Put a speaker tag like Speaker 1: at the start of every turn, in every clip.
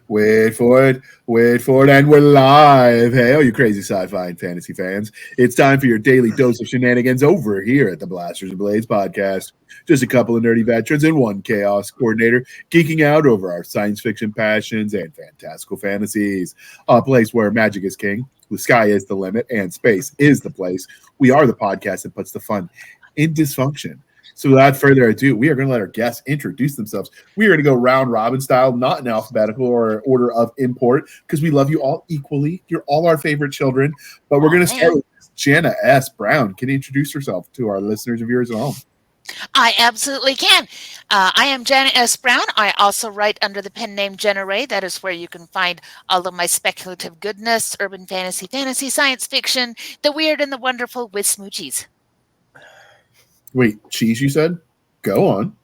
Speaker 1: Wait for it, and we're live. Hey, all you crazy sci-fi and fantasy fans. It's time for your daily dose of shenanigans over here at the Blasters and Blades podcast. Just a couple of nerdy veterans and one chaos coordinator geeking out over our science fiction passions and fantastical fantasies. A place where magic is king, the sky is the limit, and space is the place. We are the podcast that puts the fun in dysfunction. So without further ado, we are going to let our guests introduce themselves. We are going to go round robin style, not in alphabetical or order of import, because we love you all equally. You're all our favorite children. But we're going to start with Jana S Brown. Can you introduce yourself to our listeners and viewers at home?
Speaker 2: I absolutely can. I am Jana S Brown. I also write under the pen name Jena Rey. That is where you can find all of my speculative goodness, urban fantasy, science fiction, the weird and the wonderful with smoochies.
Speaker 1: Wait, cheese you said? Go on.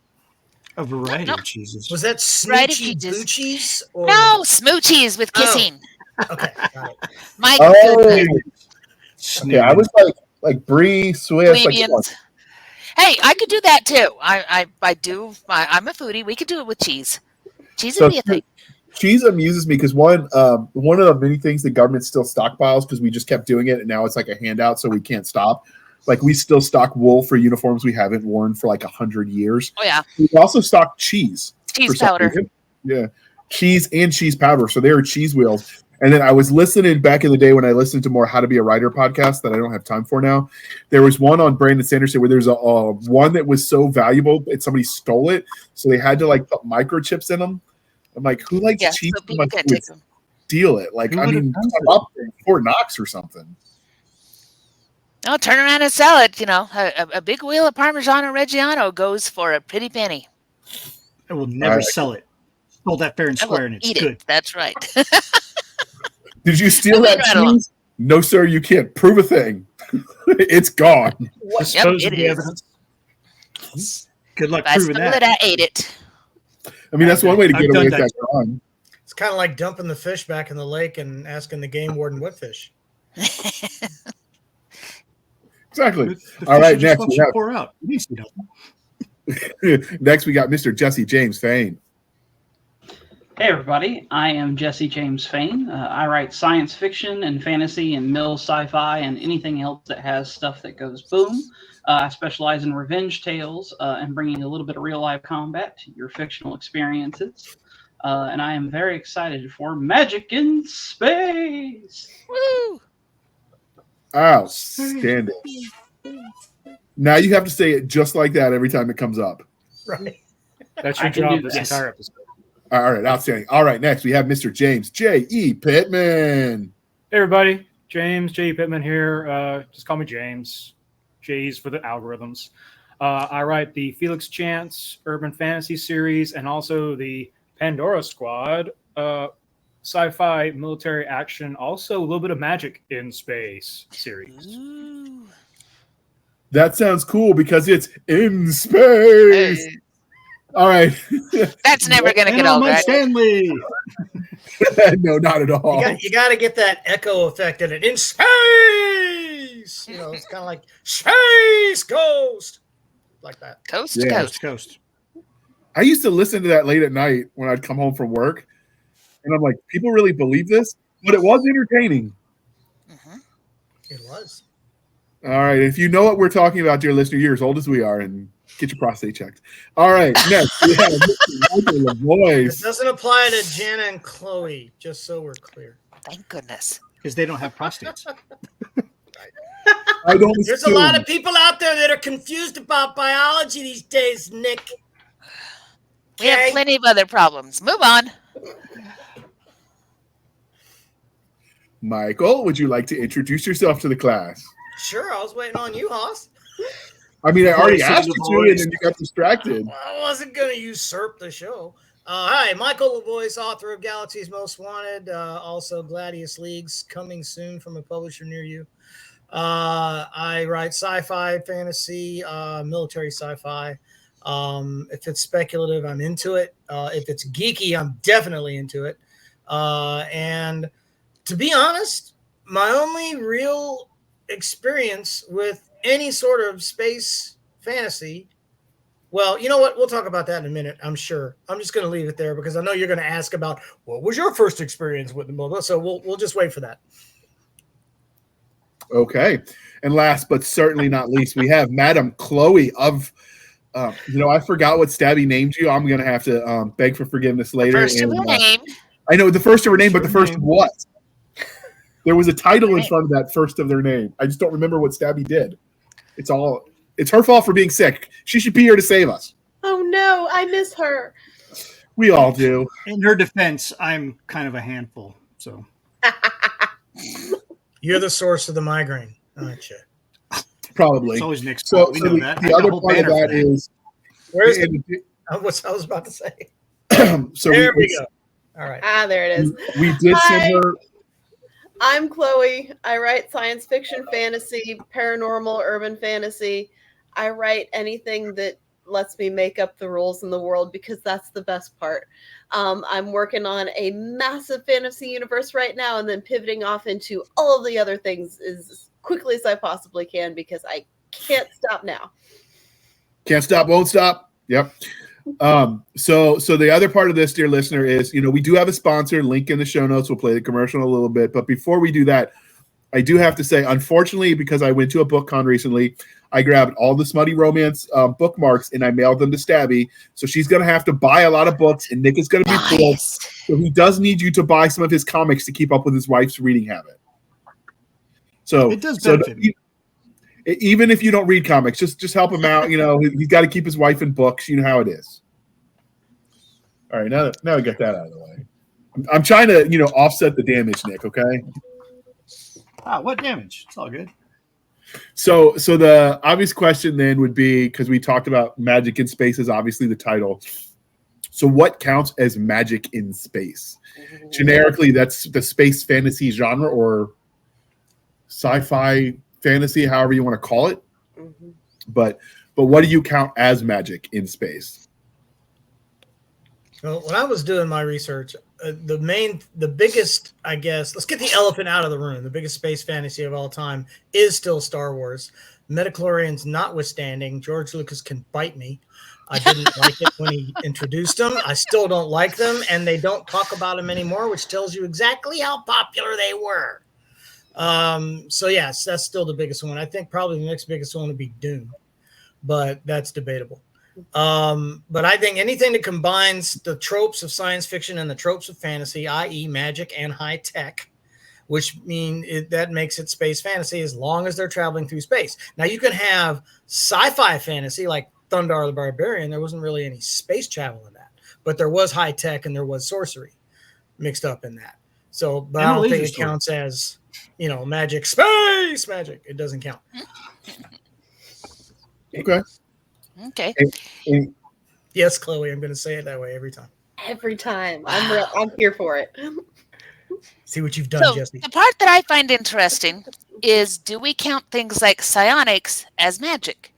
Speaker 3: A variety of cheeses.
Speaker 4: Was that smoochy boochies? Or...
Speaker 2: No, smoochies with kissing.
Speaker 4: Oh. Okay, got it.
Speaker 2: My goodness.
Speaker 1: Okay, I was like brie, Swiss. Like,
Speaker 2: hey, I could do that too. I do. I'm a foodie. We could do it with cheese. Cheese would be a thing.
Speaker 1: Cheese amuses me because one of the many things the government still stockpiles because we just kept doing it and now it's like a handout, so we can't stop. Like, we still stock wool for uniforms we haven't worn for like 100 years.
Speaker 2: Oh, yeah.
Speaker 1: We also stock cheese.
Speaker 2: Cheese powder.
Speaker 1: Yeah. Cheese and cheese powder. So they were cheese wheels. And then I was listening back in the day when I listened to more How to Be a Writer podcast that I don't have time for now. There was one on Brandon Sanderson where there's a one that was so valuable and somebody stole it. So they had to like put microchips in them. I'm like, who likes cheese?
Speaker 2: So people can't take them.
Speaker 1: Steal it. Like, I mean, up there, Fort Knox or something.
Speaker 2: Oh, turn around and sell it. You know, a big wheel of Parmigiano Reggiano goes for a pretty penny.
Speaker 3: I will never sell it. Hold that fair and square, and it's good.
Speaker 2: That's right.
Speaker 1: Did you steal that cheese? No, sir, you can't prove a thing. It's gone.
Speaker 2: Yep, it is.
Speaker 3: Evidence. Good luck
Speaker 2: I
Speaker 3: proving that.
Speaker 2: I ate it.
Speaker 1: I mean, that's one way to get away with that crime.
Speaker 4: It's kind of like dumping the fish back in the lake and asking the game warden what fish.
Speaker 1: Exactly. All right, next we have
Speaker 3: pour out.
Speaker 1: next we got Mr. Jesse James Fain.
Speaker 5: Hey everybody, I am Jesse James Fain. I write science fiction and fantasy and mill sci-fi and anything else that has stuff that goes boom. I specialize in revenge tales and bringing a little bit of real life combat to your fictional experiences. And I am very excited for Magic in Space.
Speaker 2: Woo!
Speaker 1: Outstanding. Now you have to say it just like that every time it comes up.
Speaker 4: Right.
Speaker 3: That's your job this entire episode.
Speaker 1: All right, outstanding. All right, next we have Mr. James JE Pitman.
Speaker 6: Hey everybody, James JE Pitman here. Just call me James. J's for the algorithms. I write the Felix Chance Urban Fantasy series and also the Pandora Squad sci-fi military action, also a little bit of magic in space series.
Speaker 2: Ooh.
Speaker 1: That sounds cool because it's in space.
Speaker 2: Hey.
Speaker 1: All right.
Speaker 2: That's never going to get old, right?
Speaker 3: Stanley.
Speaker 1: No, not at all.
Speaker 4: You got to get that echo effect in it. In space! You know, it's kind of like Space Ghost. Like that.
Speaker 2: Coast to coast.
Speaker 1: I used to listen to that late at night when I'd come home from work. And I'm like, people really believe this? But it was entertaining.
Speaker 2: Mm-hmm.
Speaker 4: It was.
Speaker 1: All right. If you know what we're talking about, dear listener, you're as old as we are, and get your prostate checked. All right. Next, we have LaVoice.
Speaker 4: It doesn't apply to Jana and Chloe, just so we're clear.
Speaker 2: Thank goodness.
Speaker 3: Because they don't have prostates.
Speaker 4: There's a lot of people out there that are confused about biology these days, Nick.
Speaker 2: We have plenty of other problems. Move on.
Speaker 1: Michael, would you like to introduce yourself to the class?
Speaker 4: Sure, I was waiting on you, Hoss.
Speaker 1: I mean, I already asked you to, and then you got distracted.
Speaker 4: Well, I wasn't going to usurp the show. Hi, Michael LaVoice, author of Galaxy's Most Wanted, also Gladius Leagues, coming soon from a publisher near you. I write sci-fi, fantasy, military sci-fi. If it's speculative, I'm into it. If it's geeky, I'm definitely into it. And to be honest, my only real experience with any sort of space fantasy Well, you know what? We'll talk about that in a minute, I'm sure. I'm just going to leave it there because I know you're going to ask about what was your first experience with the MOBA. So we'll just wait for that.
Speaker 1: Okay. And last but certainly not least, we have Madam Chloe of, I forgot what Stabby named you. I'm going to have to beg for forgiveness later.
Speaker 2: First of her name.
Speaker 1: I know the first of her name, but the first
Speaker 3: name.
Speaker 1: of what? There was a title in front of that first of their name. I just don't remember what Stabby did. It's her fault for being sick. She should be here to save us.
Speaker 7: Oh no, I miss her.
Speaker 1: We all do.
Speaker 3: In her defense, I'm kind of a handful. So
Speaker 4: You're the source of the migraine, aren't you?
Speaker 1: Probably.
Speaker 3: it's always Nick's
Speaker 1: So,
Speaker 3: fault. We
Speaker 1: so
Speaker 3: know
Speaker 1: the,
Speaker 3: that.
Speaker 1: the other part of that is
Speaker 4: Where's
Speaker 1: and-
Speaker 4: I was about to say.
Speaker 1: so
Speaker 4: There we go. All right.
Speaker 7: There it is.
Speaker 1: We did send
Speaker 7: Hi.
Speaker 1: her.
Speaker 7: I'm Chloe. I write science fiction, fantasy, paranormal, urban fantasy. I write anything that lets me make up the rules in the world because that's the best part. I'm working on a massive fantasy universe right now and then pivoting off into all of the other things as quickly as I possibly can because I can't stop now.
Speaker 1: Can't stop, won't stop. Yep. So the other part of this, dear listener, is we do have a sponsor. Link in the show notes. We'll play the commercial in a little bit. But before we do that, I do have to say, unfortunately, because I went to a book con recently, I grabbed all the Smutty Romance bookmarks and I mailed them to Stabby. So she's going to have to buy a lot of books, and Nick is going to be poor. So he does need you to buy some of his comics to keep up with his wife's reading habit. So
Speaker 3: It does benefit me.
Speaker 1: Even if you don't read comics, just help him out. He's got to keep his wife in books. You know how it is. All right, now we got that out of the way. I'm trying to offset the damage, Nick. Okay.
Speaker 3: What damage? It's all good.
Speaker 1: So the obvious question then would be, because we talked about magic in space is obviously the title. So what counts as magic in space? Generically, that's the space fantasy genre or sci-fi fantasy, however you want to call it.
Speaker 7: Mm-hmm.
Speaker 1: But what do you count as magic in space?
Speaker 4: Well, when I was doing my research, the biggest, I guess, let's get the elephant out of the room. The biggest space fantasy of all time is still Star Wars. Metachlorians notwithstanding, George Lucas can bite me. I didn't like it when he introduced them. I still don't like them, and they don't talk about them anymore, which tells you exactly how popular they were. So yes, that's still the biggest one. I think probably the next biggest one would be Dune, but that's debatable. But I think anything that combines the tropes of science fiction and the tropes of fantasy, i.e. magic and high tech, which that makes it space fantasy as long as they're traveling through space. Now you can have sci-fi fantasy like Thundar the Barbarian. There wasn't really any space travel in that, but there was high tech and there was sorcery mixed up in that. So, but I don't think it counts as, magic, space magic. It doesn't count.
Speaker 1: Okay.
Speaker 2: Okay.
Speaker 1: And
Speaker 4: Yes, Chloe, I'm going to say it that way every time.
Speaker 7: Every time. I'm here for it.
Speaker 4: See what you've done,
Speaker 2: So
Speaker 4: Jesse.
Speaker 2: the part that I find interesting is, do we count things like psionics as magic?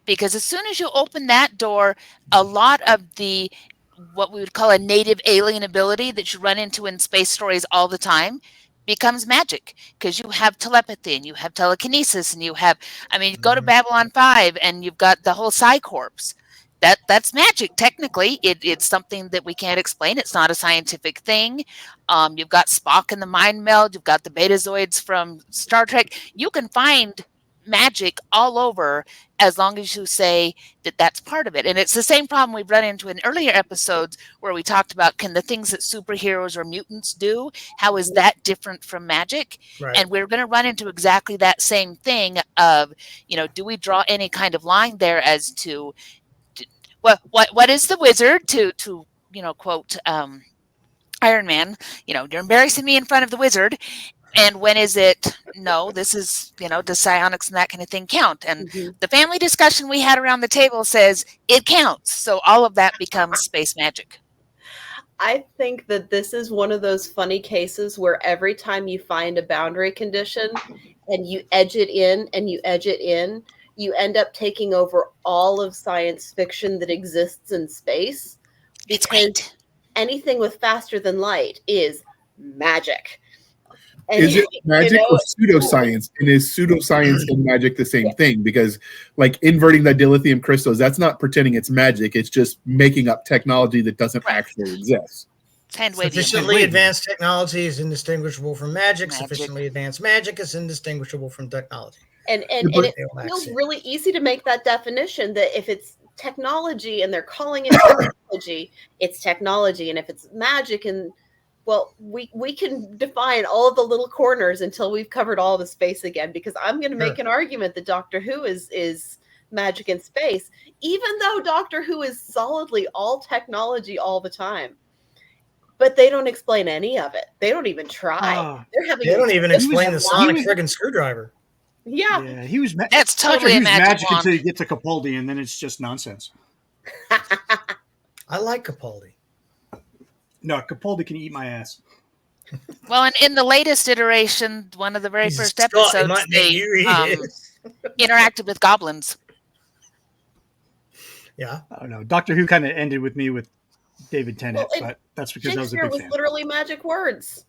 Speaker 2: Because as soon as you open that door, a lot of what we would call a native alien ability that you run into in space stories all the time becomes magic, because you have telepathy and you have telekinesis and you go to Babylon 5 and you've got the whole Psycorps. That's magic. Technically, it's something that we can't explain. It's not a scientific thing. You've got Spock in the Mind Meld. You've got the Betazoids from Star Trek. You can find magic all over as long as you say that that's part of it. And it's the same problem we've run into in earlier episodes where we talked about, can the things that superheroes or mutants do, how is that different from magic?
Speaker 4: Right.
Speaker 2: And we're going to run into exactly that same thing of, do we draw any kind of line there as to what is the wizard to quote Iron Man, you're embarrassing me in front of the wizard. And when is it, no, this is, does psionics and that kind of thing count? And the family discussion we had around the table says it counts. So all of that becomes space magic.
Speaker 7: I think that this is one of those funny cases where every time you find a boundary condition and you edge it in and you edge it in, you end up taking over all of science fiction that exists in space.
Speaker 2: It's great.
Speaker 7: Anything with faster than light is magic.
Speaker 1: Is it magic or pseudoscience? And is pseudoscience and magic the same thing? Because like inverting the dilithium crystals, that's not pretending it's magic. It's just making up technology that doesn't actually exist.
Speaker 4: Sufficiently advanced technology is indistinguishable from magic. Sufficiently advanced magic is indistinguisable from technology.
Speaker 7: And it feels really easy to make that definition that if it's technology and they're calling it technology, it's technology. And if it's magic, and well, we can define all of the little corners until we've covered all the space again, because I'm going to make an argument that Doctor Who is magic in space, even though Doctor Who is solidly all technology all the time. But they don't explain any of it. They don't even try.
Speaker 4: They don't even explain the sonic friggin' screwdriver.
Speaker 7: Yeah,
Speaker 3: he was.
Speaker 2: That's totally a
Speaker 3: magic until you get to Capaldi, and then it's just nonsense.
Speaker 4: I like Capaldi.
Speaker 3: No, Capaldi can eat my ass.
Speaker 2: Well, and in the latest iteration, one of the very first episodes, they interacted with goblins.
Speaker 4: Yeah,
Speaker 3: I don't know. Doctor Who kind of ended with me with David Tennant, but that's because I was a big fan.
Speaker 7: Literally magic words.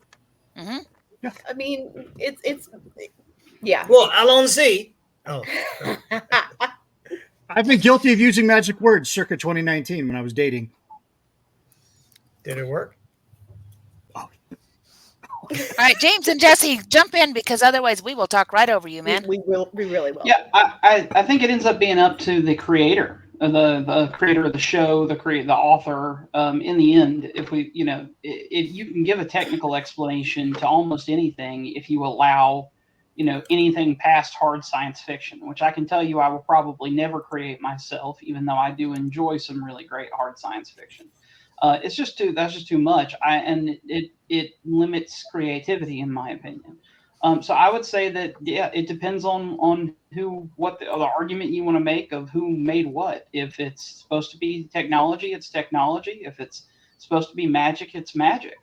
Speaker 2: Mm-hmm.
Speaker 3: Yeah,
Speaker 7: I mean, it's yeah.
Speaker 4: Well, Allons-y. Oh,
Speaker 3: I've been guilty of using magic words circa 2019 when I was dating.
Speaker 4: Did it work?
Speaker 2: All right, James and Jesse, jump in, because otherwise we will talk right over you, man.
Speaker 7: We really will.
Speaker 5: Yeah, I think it ends up being up to the creator, the creator of the show, the author. In the end, if we, you can give a technical explanation to almost anything if you allow, anything past hard science fiction, which I can tell you I will probably never create myself, even though I do enjoy some really great hard science fiction. That's just too much. And it limits creativity, in my opinion. So I would say that, it depends on what the argument you want to make of who made what. If it's supposed to be technology, it's technology. If it's supposed to be magic, it's magic.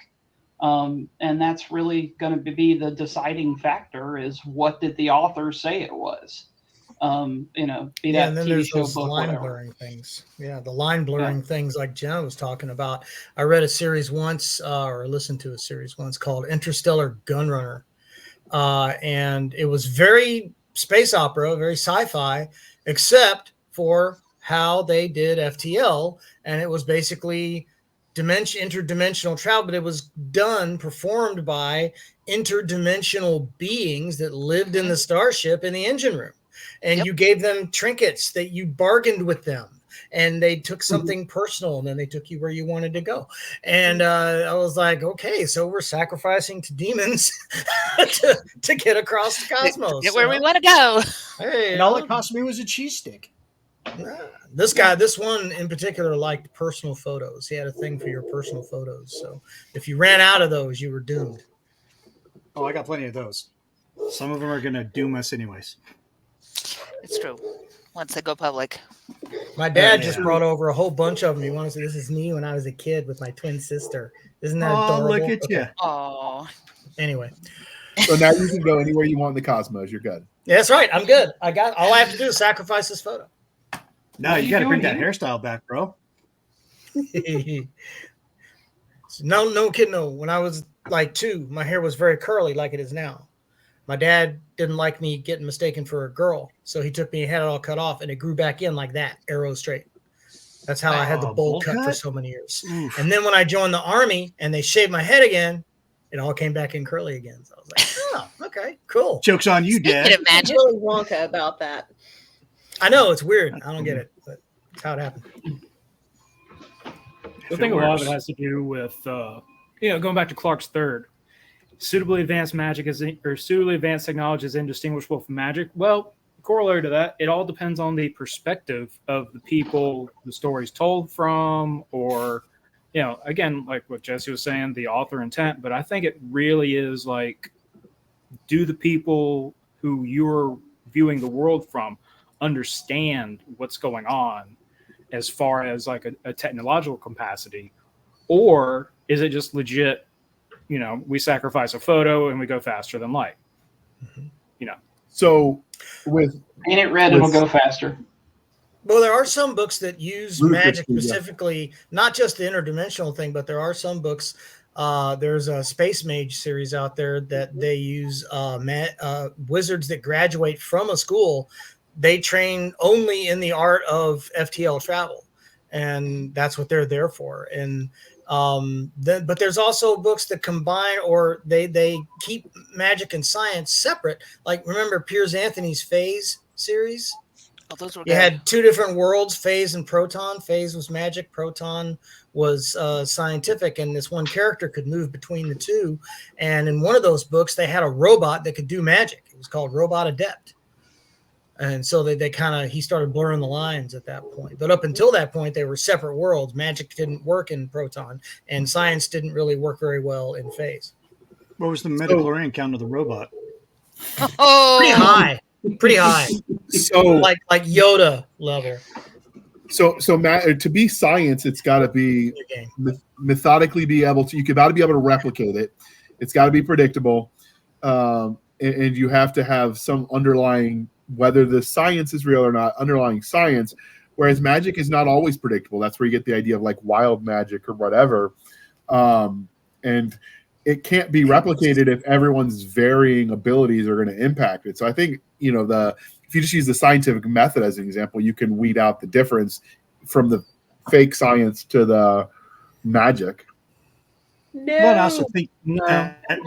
Speaker 5: And that's really going to be the deciding factor, is what did the author say it was? And then
Speaker 4: there's those line blurring things. Yeah, the line blurring things like Jenna was talking about. I read a series once, or listened to a series once, called Interstellar Gunrunner. And it was very space opera, very sci-fi, except for how they did FTL. And it was basically interdimensional travel, but it was performed by interdimensional beings that lived in the starship in the engine room. And you gave them trinkets that you bargained with them, and they took something personal, and then they took you where you wanted to go. And I was like, okay, so we're sacrificing to demons to get across the cosmos.
Speaker 2: Get where we want to go.
Speaker 4: Hey,
Speaker 3: and all it cost me was a cheese stick.
Speaker 4: This one in particular liked personal photos. He had a thing for your personal photos. So if you ran out of those, you were doomed.
Speaker 3: Oh, I got plenty of those. Some of them are going to doom us anyways.
Speaker 2: It's true. Once they go public.
Speaker 4: My dad just brought over a whole bunch of them. He wanted to say, this is me when I was a kid with my twin sister. Isn't that adorable?
Speaker 3: Look at you.
Speaker 2: Oh.
Speaker 4: Anyway.
Speaker 1: So now you can go anywhere you want in the cosmos. You're good.
Speaker 4: Yeah, that's right. I'm good. All I have to do is sacrifice this photo.
Speaker 3: No, you got to bring that hairstyle back, bro.
Speaker 4: No kidding. No. When I was like 2, my hair was very curly like it is now. My dad didn't like me getting mistaken for a girl, so he took me and had it all cut off, and it grew back in like that, arrow straight. That's how I had the bowl cut for so many years. Oof. And then when I joined the army and they shaved my head again, it all came back in curly again. So I was like, oh, okay, cool.
Speaker 3: Joke's on you, Dad.
Speaker 7: Imagine Willy Wonka about that.
Speaker 4: I know, it's weird. I don't get it, but it's how it happened.
Speaker 6: I think a lot of it has to do with, going back to Clark's third. Suitably advanced suitably advanced technology is indistinguishable from magic. Well, corollary to that, it all depends on the perspective of the people the story's told from, or, again, like what Jesse was saying, the author intent. But I think it really is like, do the people who you're viewing the world from understand what's going on as far as like a technological capacity, or is it just legit? We sacrifice a photo and we go faster than light.
Speaker 1: So with
Speaker 5: paint it red, it'll go faster.
Speaker 4: Well, there are some books that use
Speaker 1: Ludicrous,
Speaker 4: magic
Speaker 1: yeah.
Speaker 4: specifically, not just the interdimensional thing, but there are some books. There's a Space Mage series out there that they use wizards that graduate from a school. They train only in the art of FTL travel, and that's what they're there for. And but there's also books that combine, or they keep magic and science separate. Like, remember Piers Anthony's Phase series?
Speaker 2: Oh, those were
Speaker 4: You
Speaker 2: good.
Speaker 4: had two different worlds, Phase and Proton. Phase was magic, Proton was scientific, and this one character could move between the two. And in one of those books, they had a robot that could do magic. It was called Robot Adept. And so he started blurring the lines at that point. But up until that point, they were separate worlds. Magic didn't work in Proton, and science didn't really work very well in Phase.
Speaker 3: What was the midichlorian count of the robot?
Speaker 2: Oh,
Speaker 4: Pretty high.
Speaker 1: So
Speaker 4: like Yoda level.
Speaker 1: So to be science, it's got to be methodically be able to. You got to be able to replicate it. It's got to be predictable, and you have to have some underlying, whether the science is real or not, underlying science. Whereas magic is not always predictable. That's where you get the idea of like wild magic or whatever, and it can't be replicated if everyone's varying abilities are going to impact it. So I think, if you just use the scientific method as an example, you can weed out the difference from the fake science to the magic.
Speaker 7: No.
Speaker 3: But I also think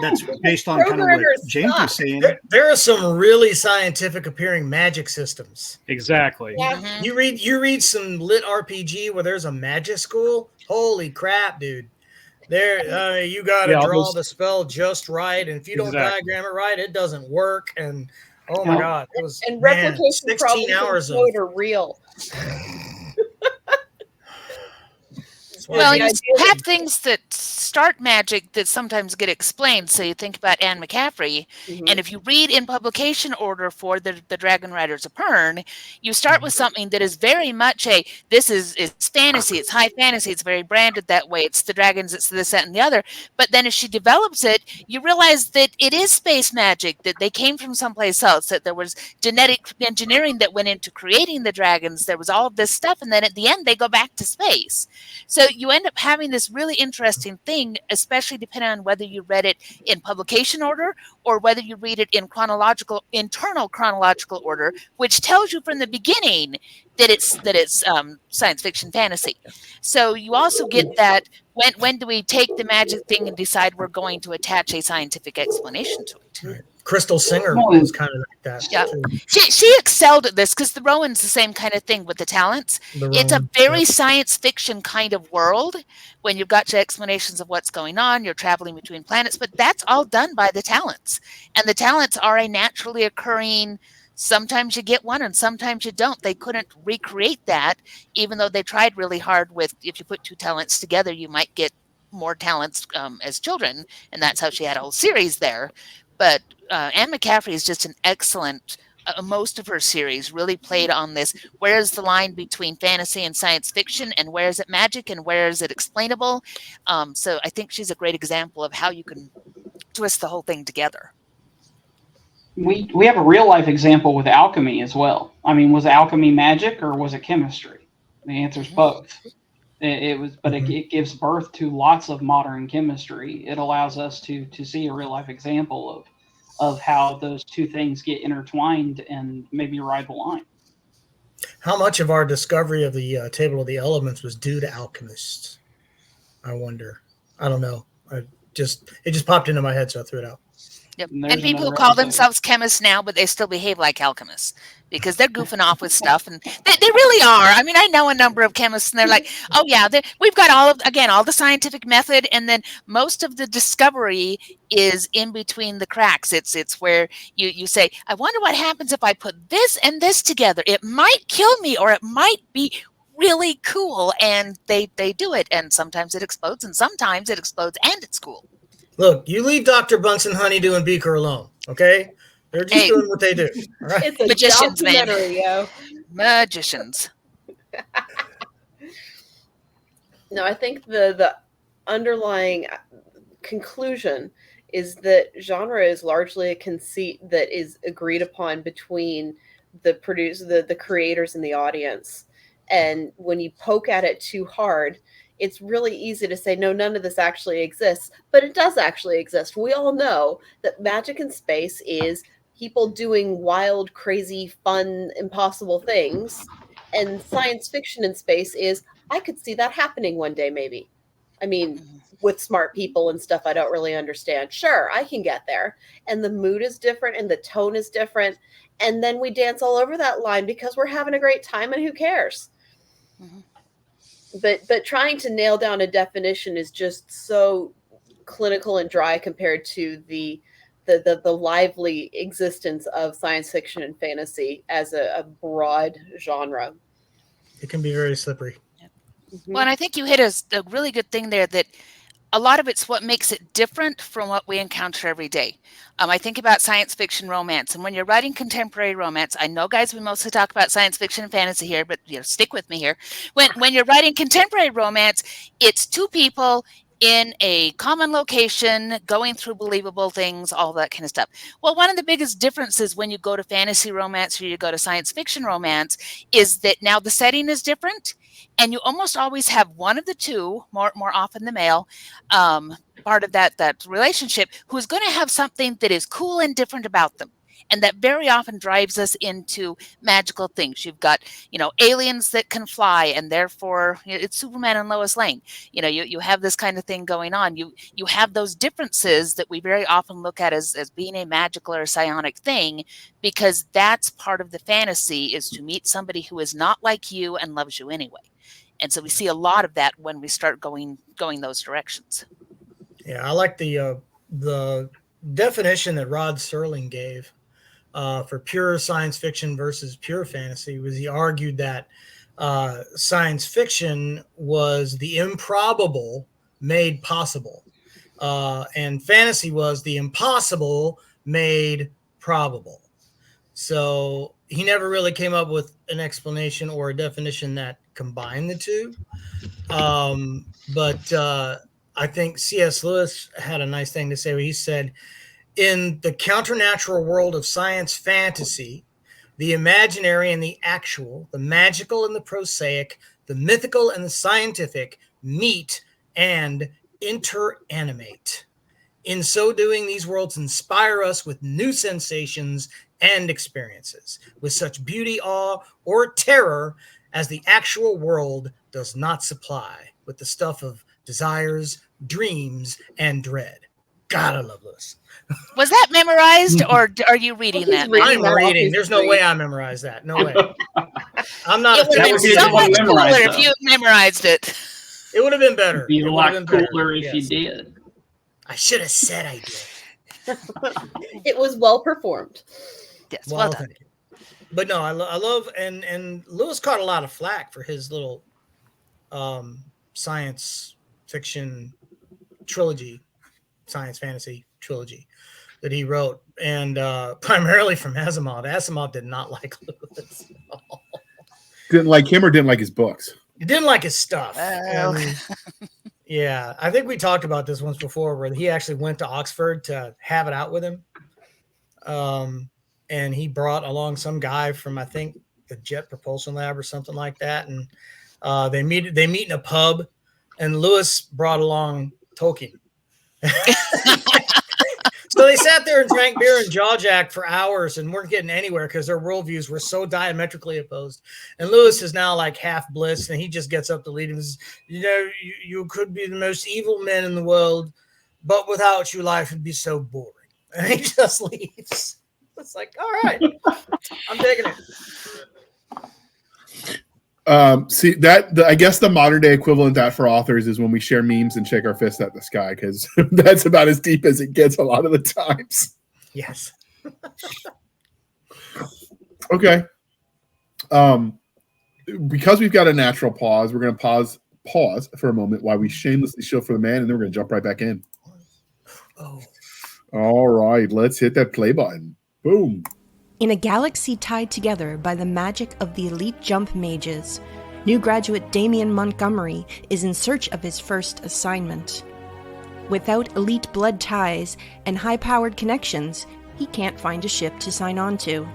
Speaker 3: that's based on kind of what James was saying.
Speaker 4: There are some really scientific appearing magic systems.
Speaker 6: Exactly.
Speaker 7: Yeah.
Speaker 2: Mhm.
Speaker 4: You read some lit RPG where there's a magic school. Holy crap, dude! There, you got to draw the spell just right, and if you don't diagram it right, it doesn't work. And oh my god, it was
Speaker 7: replication
Speaker 4: 16
Speaker 7: problems
Speaker 4: hours
Speaker 7: in code are real.
Speaker 2: Well, you have things that start magic that sometimes get explained. So you think about Anne McCaffrey, and if you read in publication order for the Dragon Riders of Pern, you start with something that is very much this is fantasy, it's high fantasy, it's very branded that way, it's the dragons, it's this, that, and the other. But then as she develops it, you realize that it is space magic, that they came from someplace else, that there was genetic engineering that went into creating the dragons, there was all of this stuff, and then at the end they go back to space. So you end up having this really interesting thing, especially depending on whether you read it in publication order or whether you read it in internal chronological order, which tells you from the beginning that it's science fiction fantasy. So you also get that when do we take the magic thing and decide we're going to attach a scientific explanation to it?
Speaker 4: Right. Crystal Singer was kind of like that.
Speaker 2: Yeah,
Speaker 4: too.
Speaker 2: she excelled at this because the Rowan's the same kind of thing with the talents. It's a very science fiction kind of world when you've got your explanations of what's going on, you're traveling between planets, but that's all done by the talents. And the talents are a naturally occurring, sometimes you get one and sometimes you don't. They couldn't recreate that, even though they tried really hard with, if you put two talents together, you might get more talents as children. And that's how she had a whole series there. But Anne McCaffrey is just an excellent, most of her series really played on this. Where is the line between fantasy and science fiction, and where is it magic, and where is it explainable? So I think she's a great example of how you can twist the whole thing together.
Speaker 5: We have a real life example with alchemy as well. I mean, was alchemy magic or was it chemistry? The answer is both. It gives birth to lots of modern chemistry. It allows us to see a real life example of how those two things get intertwined and maybe ride the line.
Speaker 4: How much of our discovery of the table of the elements was due to alchemists? I wonder. I don't know. It just popped into my head, so I threw it out.
Speaker 2: Yep. And people who call themselves chemists now, but they still behave like alchemists because they're goofing off with stuff, and they really are. I mean, I know a number of chemists, and they're like, "Oh yeah, we've got all the scientific method, and then most of the discovery is in between the cracks. It's where you say, I wonder what happens if I put this and this together. It might kill me, or it might be really cool." And they do it, and sometimes it explodes, and sometimes it explodes, and it's cool.
Speaker 4: Look, you leave Dr. Bunsen Honeydew and Beaker alone, okay? They're just doing what they do. All right?
Speaker 7: It's a
Speaker 2: Magicians, man.
Speaker 7: yo.
Speaker 2: Magicians.
Speaker 7: No, I think the underlying conclusion is that genre is largely a conceit that is agreed upon between the creators and the audience. And when you poke at it too hard, it's really easy to say, no, none of this actually exists. But it does actually exist. We all know that magic in space is people doing wild, crazy, fun, impossible things. And science fiction in space is, I could see that happening one day, maybe. I mean, with smart people and stuff I don't really understand. Sure, I can get there. And the mood is different and the tone is different. And then we dance all over that line because we're having a great time and who cares? But trying to nail down a definition is just so clinical and dry compared to the lively existence of science fiction and fantasy as a broad genre.
Speaker 4: It can be very slippery.
Speaker 2: Well, and I think you hit a really good thing there, that a lot of it's what makes it different from what we encounter every day. I think about science fiction romance, and when you're writing contemporary romance, I know, guys, we mostly talk about science fiction and fantasy here, but stick with me here. When you're writing contemporary romance, it's two people in a common location, going through believable things, all that kind of stuff. Well, one of the biggest differences when you go to fantasy romance or you go to science fiction romance is that now the setting is different, and you almost always have one of the two, more often the male, part of that relationship, who's going to have something that is cool and different about them. And that very often drives us into magical things. You've got, aliens that can fly, and therefore it's Superman and Lois Lane. You have this kind of thing going on. You have those differences that we very often look at as being a magical or a psionic thing, because that's part of the fantasy, is to meet somebody who is not like you and loves you anyway. And so we see a lot of that when we start going those directions.
Speaker 4: Yeah, I like the definition that Rod Serling gave for pure science fiction versus pure fantasy. Was he argued that science fiction was the improbable made possible, and fantasy was the impossible made probable. So he never really came up with an explanation or a definition that combined the two. But I think C.S. Lewis had a nice thing to say where he said, in the counternatural world of science fantasy, the imaginary and the actual, the magical and the prosaic, the mythical and the scientific meet and interanimate. In so doing, these worlds inspire us with new sensations and experiences, with such beauty, awe, or terror as the actual world does not supply, with the stuff of desires, dreams, and dread. God, I love this.
Speaker 2: Was that memorized, or are you reading that?
Speaker 4: I'm reading. There's no way I memorized that. No way. I'm not.
Speaker 2: It would have been so much cooler if you memorized it.
Speaker 4: It would have been better.
Speaker 5: It'd be a lot cooler if you did.
Speaker 4: I should have said I did.
Speaker 7: It was well performed.
Speaker 2: Yes, well done.
Speaker 4: But no, I love, and Lewis caught a lot of flack for his little science fiction trilogy, science fantasy trilogy that he wrote, and primarily from Asimov. Asimov did not like Lewis at all.
Speaker 1: Didn't like him or didn't like his books?
Speaker 4: He didn't like his stuff. Yeah, I think we talked about this once before, where he actually went to Oxford to have it out with him. And he brought along some guy from, I think, the Jet Propulsion Lab or something like that. And they meet in a pub, and Lewis brought along Tolkien. So they sat there and drank beer and jaw-jacked for hours and weren't getting anywhere because their worldviews were so diametrically opposed. And Lewis is now like half bliss, and he just gets up to lead him. You could be the most evil man in the world, but without you, life would be so boring. And he just leaves. It's like, all right, I'm taking it.
Speaker 1: See that I guess the modern day equivalent of that for authors is when we share memes and shake our fists at the sky, because that's about as deep as it gets a lot of the times.
Speaker 4: Yes.
Speaker 1: Okay. Because we've got a natural pause, we're going to pause for a moment while we shamelessly show for the man, and then we're going to jump right back in.
Speaker 4: Oh.
Speaker 1: All right, let's hit that play button. Boom.
Speaker 8: In a galaxy tied together by the magic of the elite jump mages, new graduate Damian Montgomery is in search of his first assignment. Without elite blood ties and high-powered connections, he can't find a ship to sign on to.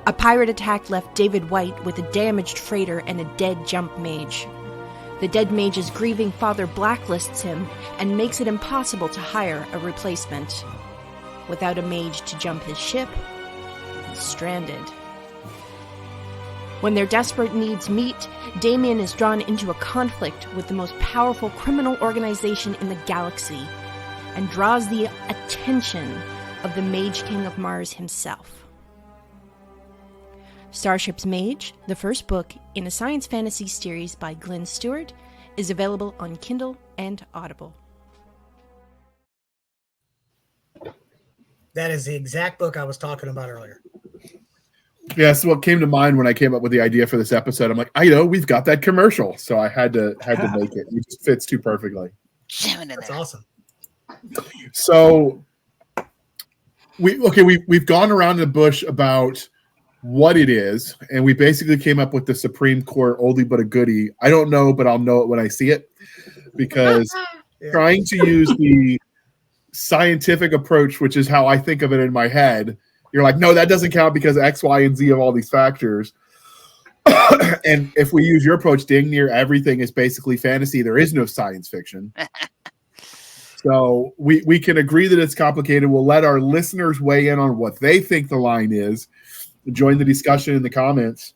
Speaker 8: A pirate attack left David White with a damaged freighter and a dead jump mage. The dead mage's grieving father blacklists him and makes it impossible to hire a replacement. Without a mage to jump his ship, he's stranded. When their desperate needs meet, Damien is drawn into a conflict with the most powerful criminal organization in the galaxy and draws the attention of the Mage King of Mars himself. Starship's Mage, the first book in a science fantasy series by Glenn Stewart, is available on Kindle and Audible.
Speaker 4: That is the exact book I was talking about earlier.
Speaker 1: Yeah, so what came to mind when I came up with the idea for this episode, I'm like, I know we've got that commercial, so I had to make it. It just fits too perfectly.
Speaker 4: That's awesome.
Speaker 1: So we've gone around the bush about what it is, and we basically came up with the Supreme Court oldie but a goodie. I don't know, but I'll know it when I see it, because trying to use the scientific approach, which is how I think of it in my head, you're like, no, that doesn't count because X, Y, and Z of all these factors. And if we use your approach, dang near everything is basically fantasy. There is no science fiction. So we can agree that it's complicated. We'll let our listeners weigh in on what they think the line is. Join the discussion in the comments.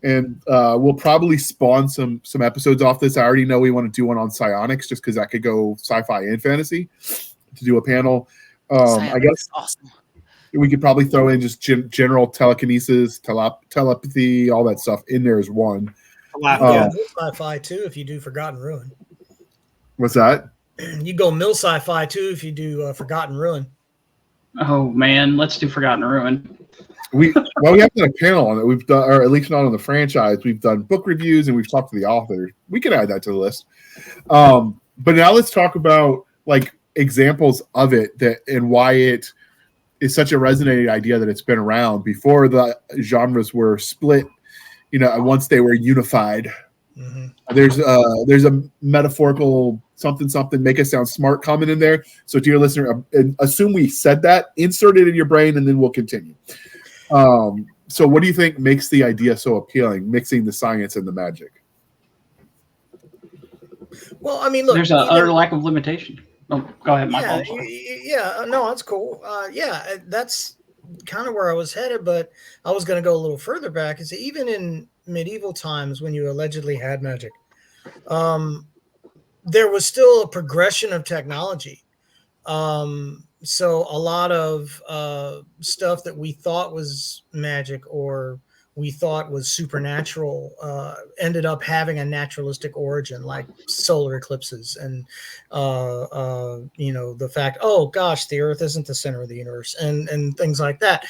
Speaker 1: And we'll probably spawn some episodes off this. I already know we want to do one on psionics just because that could go sci-fi and fantasy to do a panel. I guess
Speaker 2: awesome.
Speaker 1: We could probably throw in just general telekinesis, telepathy, all that stuff in there as one.
Speaker 4: Sci-fi too if you do Forgotten Ruin.
Speaker 1: What's that?
Speaker 4: You go mill sci-fi too if you do Forgotten Ruin.
Speaker 5: Oh man, let's do Forgotten Ruin.
Speaker 1: We haven't done a panel on it. We've done, or at least not on the franchise. We've done book reviews and we've talked to the authors. We could add that to the list. But now let's talk about like examples of it and why it is such a resonating idea that it's been around before the genres were split. Once they were unified. Mm-hmm. There's a metaphorical something make us sound smart comment in there. So to your listener, assume we said that, insert it in your brain, and then we'll continue. So what do you think makes the idea so appealing, mixing the science and the magic?
Speaker 4: Well, I mean, look,
Speaker 5: there's an utter lack of limitation. Oh, go ahead, Michael.
Speaker 4: Yeah, no, that's cool. That's kind of where I was headed, but I was going to go a little further back. Is even in medieval times when you allegedly had magic, there was still a progression of technology. So a lot of stuff that we thought was magic or we thought was supernatural ended up having a naturalistic origin, like solar eclipses and the fact, oh gosh, the Earth isn't the center of the universe and things like that.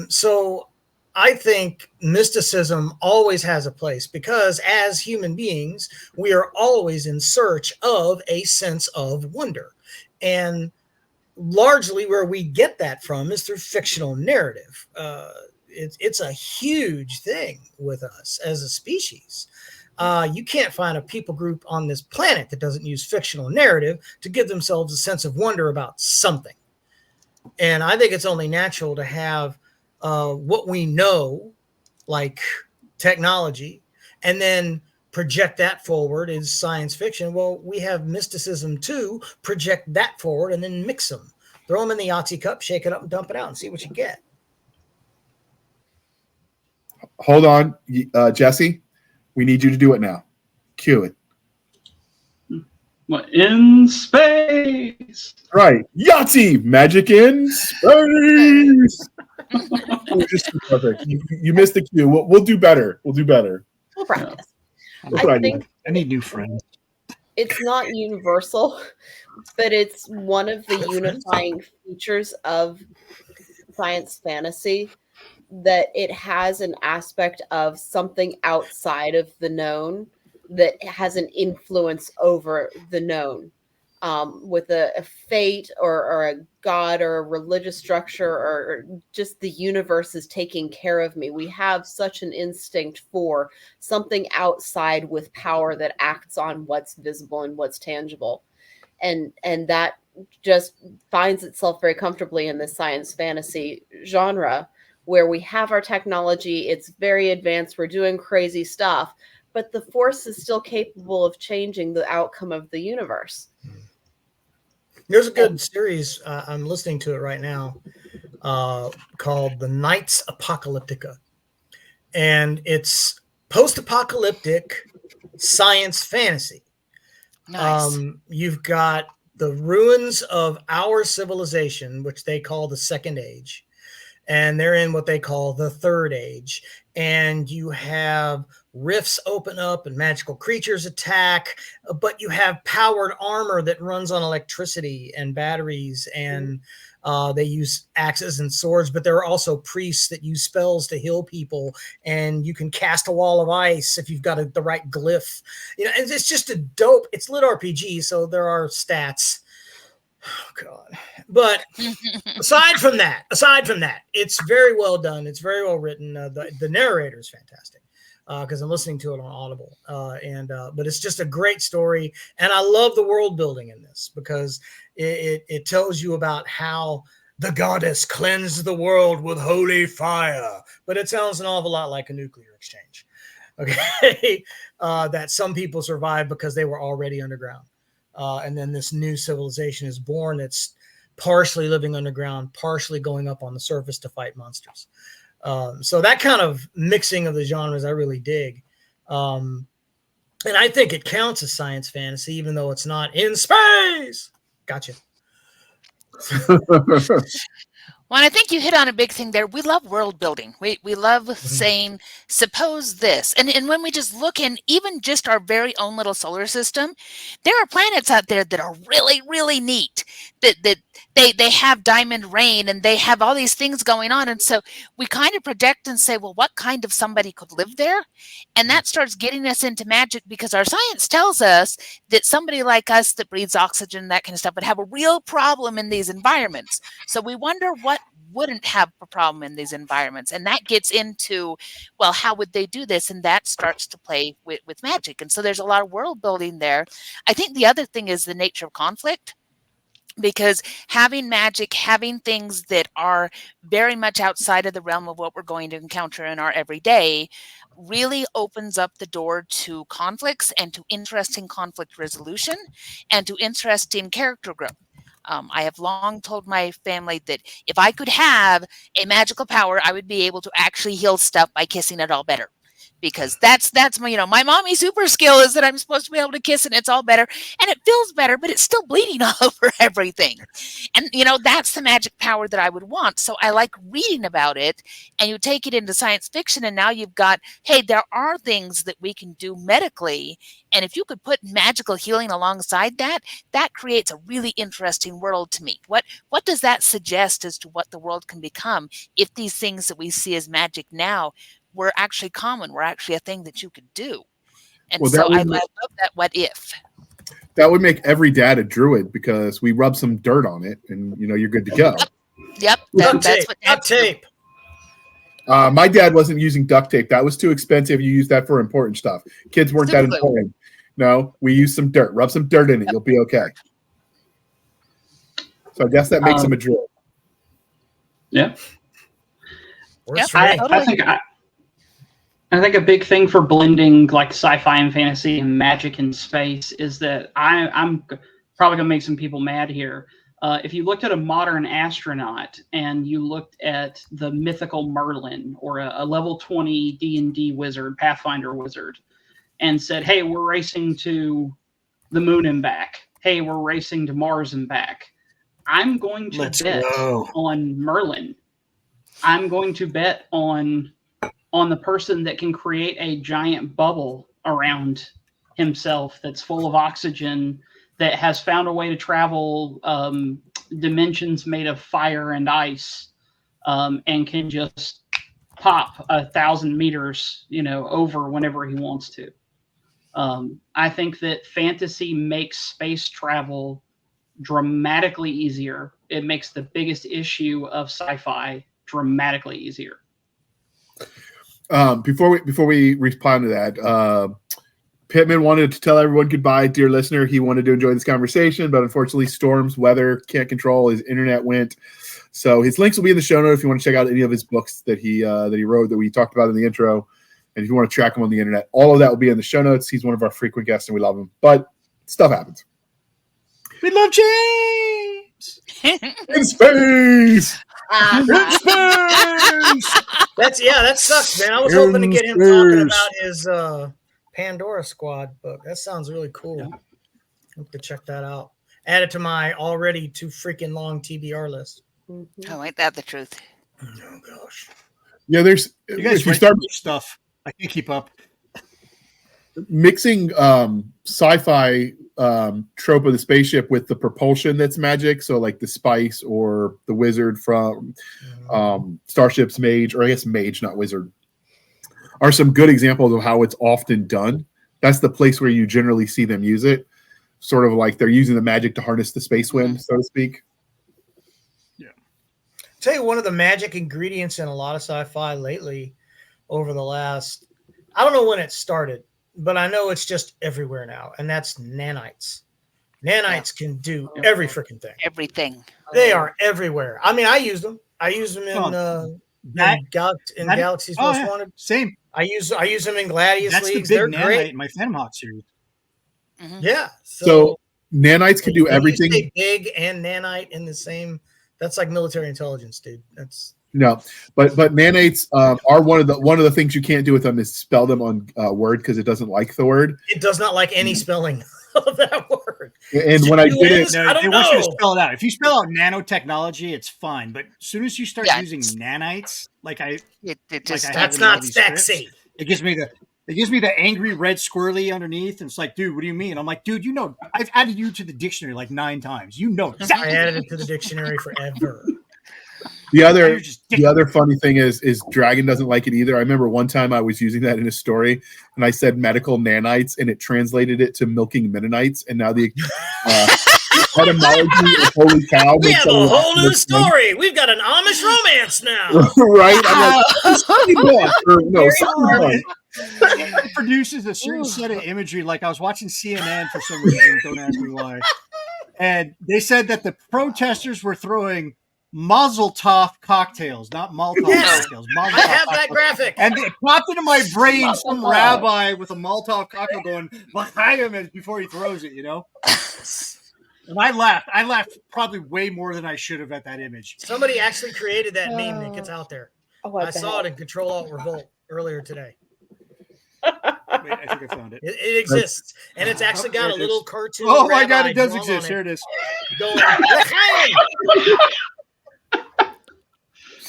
Speaker 4: So I think mysticism always has a place because as human beings, we are always in search of a sense of wonder. And largely where we get that from is through fictional narrative. It's a huge thing with us as a species. You can't find a people group on this planet that doesn't use fictional narrative to give themselves a sense of wonder about something. And I think it's only natural to have what we know, like technology, and then project that forward is science fiction. Well, we have mysticism too, project that forward and then mix them. Throw them in the Yahtzee cup, shake it up and dump it out and see what you get.
Speaker 1: Hold on, Jesse. We need you to do it now. Cue it.
Speaker 5: In space.
Speaker 1: Right. Yahtzee! Magic in space! Just perfect. You missed the cue. We'll do better. We'll
Speaker 7: practice.
Speaker 3: I think I need new friends.
Speaker 7: It's not universal, but it's one of the unifying features of science fantasy that it has an aspect of something outside of the known that has an influence over the known, with a fate or a god or a religious structure or just the universe is taking care of me. We have such an instinct for something outside with power that acts on what's visible and what's tangible. And that just finds itself very comfortably in the science fantasy genre, where we have our technology, it's very advanced, we're doing crazy stuff, but the Force is still capable of changing the outcome of the universe.
Speaker 4: There's a good series, I'm listening to it right now, called The Knights Apocalyptica. And it's post-apocalyptic science fantasy.
Speaker 2: Nice.
Speaker 4: You've got the ruins of our civilization, which they call the Second Age, and they're in what they call the Third Age. And you have rifts open up and magical creatures attack, but you have powered armor that runs on electricity and batteries, and they use axes and swords, but there are also priests that use spells to heal people, and you can cast a wall of ice if you've got the right glyph. It's just a dope. It's lit RPG, so there are stats. Oh God! But aside from that, it's very well done. It's very well written. The narrator is fantastic because I'm listening to it on Audible, but it's just a great story, and I love the world building in this because it tells you about how the goddess cleansed the world with holy fire, but it sounds an awful lot like a nuclear exchange. Okay, that some people survived because they were already underground. And then this new civilization is born. It's partially living underground, partially going up on the surface to fight monsters. So that kind of mixing of the genres I really dig. And I think it counts as science fantasy, even though it's not in space. Gotcha.
Speaker 2: Well, I think you hit on a big thing there. We love world building. We love saying, suppose this. And when we just look in even just our very own little solar system, there are planets out there that are really, really neat, that they have diamond rain and they have all these things going on. And so we kind of project and say, well, what kind of somebody could live there? And that starts getting us into magic because our science tells us that somebody like us that breathes oxygen, that kind of stuff, would have a real problem in these environments. So we wonder what wouldn't have a problem in these environments. And that gets into, well, how would they do this? And that starts to play with magic. And so there's a lot of world building there. I think the other thing is the nature of conflict. Because having magic, having things that are very much outside of the realm of what we're going to encounter in our everyday really opens up the door to conflicts and to interesting conflict resolution and to interesting character growth. I have long told my family that if I could have a magical power, I would be able to actually heal stuff by kissing it all better. Because that's my mommy super skill is that I'm supposed to be able to kiss and it's all better and it feels better, but it's still bleeding all over everything. And, that's the magic power that I would want. So I like reading about it, and you take it into science fiction and now you've got, hey, there are things that we can do medically. And if you could put magical healing alongside that, that creates a really interesting world to me. What does that suggest as to what the world can become if these things that we see as magic now were actually common, were actually a thing that you could do? And well, so I love that what if.
Speaker 1: That would make every dad a druid because we rub some dirt on it and, you're good to go.
Speaker 2: Yep. That's what
Speaker 4: duct tape.
Speaker 1: My dad wasn't using duct tape. That was too expensive. You use that for important stuff. Kids weren't that important. No, we use some dirt. Rub some dirt in it. You'll be okay. So I guess that makes him a druid.
Speaker 5: Yeah.
Speaker 2: Yep.
Speaker 5: I think a big thing for blending like sci-fi and fantasy and magic in space is that I'm probably gonna make some people mad here. If you looked at a modern astronaut and you looked at the mythical Merlin or a level 20 D&D wizard, Pathfinder wizard, and said, hey, we're racing to the moon and back. Hey, we're racing to Mars and back. I'm going to bet on Merlin. I'm going to bet on the person that can create a giant bubble around himself that's full of oxygen, that has found a way to travel dimensions made of fire and ice, and can just pop 1,000 meters, over whenever he wants to. I think that fantasy makes space travel dramatically easier. It makes the biggest issue of sci-fi dramatically easier.
Speaker 1: Before we respond to that, Pitman wanted to tell everyone goodbye, dear listener. He wanted to enjoy this conversation, but unfortunately, storms, weather, can't control. His internet went. So his links will be in the show notes if you want to check out any of his books that he wrote that we talked about in the intro. And if you want to track him on the internet, all of that will be in the show notes. He's one of our frequent guests, and we love him. But stuff happens.
Speaker 3: We love James
Speaker 1: In space.
Speaker 3: in space.
Speaker 4: That sucks, man. I was hoping to get him talking about his Pandora Squad book. That sounds really cool.
Speaker 3: Yeah.
Speaker 4: Hope to check that out. Add it to my already too freaking long TBR list.
Speaker 2: Oh, ain't that the truth?
Speaker 4: Oh gosh.
Speaker 1: Yeah, there's
Speaker 3: You guys
Speaker 1: if you
Speaker 3: write
Speaker 1: start
Speaker 3: stuff. I can't keep up.
Speaker 1: mixing sci-fi trope of the spaceship with the propulsion that's magic, so like the spice or the wizard from Starship's mage, or I guess mage, not wizard, are some good examples of how it's often done. That's the place where you generally see them use it, sort of like they're using the magic to harness the space wind, so to speak.
Speaker 4: Tell you one of the magic ingredients in a lot of sci-fi lately over the last, I don't know when it started, but I know it's just everywhere now, and that's nanites. Nanites can do every freaking thing.
Speaker 2: Everything.
Speaker 4: They are everywhere. I mean, I use them. I use them in Galaxy's Most Wanted.
Speaker 3: Same.
Speaker 4: I use them in Gladius
Speaker 3: That's
Speaker 4: Leagues.
Speaker 3: the big
Speaker 4: They're
Speaker 3: nanite
Speaker 4: great.
Speaker 3: in my Phantom Hawk series.
Speaker 2: Mhm.
Speaker 4: Yeah.
Speaker 1: So nanites can do
Speaker 4: when you
Speaker 1: everything.
Speaker 4: say big and nanite in the same. That's like military intelligence, dude. That's
Speaker 1: No, but nanites are one of the things you can't do with them is spell them on Word because it doesn't like the word.
Speaker 4: it does not like any spelling of that word.
Speaker 1: And when I did it,
Speaker 3: No,
Speaker 4: I don't
Speaker 3: they want you to
Speaker 4: know.
Speaker 3: spell it out. If you spell out nanotechnology, it's fine. But as soon as you start
Speaker 2: Yeah,
Speaker 3: using nanites, like I
Speaker 2: It
Speaker 3: like
Speaker 2: just
Speaker 3: I have
Speaker 4: That's
Speaker 3: in all
Speaker 4: not
Speaker 3: these
Speaker 4: sexy.
Speaker 3: scripts, it gives me the angry red squirrely underneath, and it's like, dude, what do you mean? I'm like, dude, I've added you to the dictionary like 9 times.
Speaker 4: I
Speaker 3: Exactly.
Speaker 4: added it to the dictionary forever.
Speaker 1: the other
Speaker 3: You're just
Speaker 1: the other funny thing is Dragon doesn't like it either. I remember one time I was using that in a story, and I said medical nanites, and it translated it to milking Mennonites, and now the etymology of holy cow.
Speaker 4: We
Speaker 1: makes
Speaker 4: have a
Speaker 1: lot
Speaker 4: whole
Speaker 1: more
Speaker 4: new
Speaker 1: sense.
Speaker 4: story. We've got an Amish romance now.
Speaker 1: Right? I'm like, someone.
Speaker 3: It produces a certain set of imagery. Like I was watching CNN for some reason, don't ask me why. And they said that the protesters were throwing Mazel Tov cocktails, not Molotov
Speaker 4: Yes.
Speaker 3: cocktails.
Speaker 4: I
Speaker 3: Mazel Tov
Speaker 4: have that
Speaker 3: cocktails.
Speaker 4: graphic.
Speaker 3: And it popped into my brain some rabbi with a Molotov cocktail going behind him before he throws it, And I laughed. I laughed probably way more than I should have at that image.
Speaker 4: Somebody actually created that meme, Nick. It's out there.
Speaker 7: Oh,
Speaker 4: I saw it in Control Alt Revolt earlier today.
Speaker 3: Wait, I think I found it.
Speaker 4: It exists, and it's actually got a little cartoon.
Speaker 3: Oh my god,
Speaker 4: rabbi
Speaker 3: it does
Speaker 4: drawn
Speaker 3: exist.
Speaker 4: on
Speaker 3: Here it is.
Speaker 4: Going,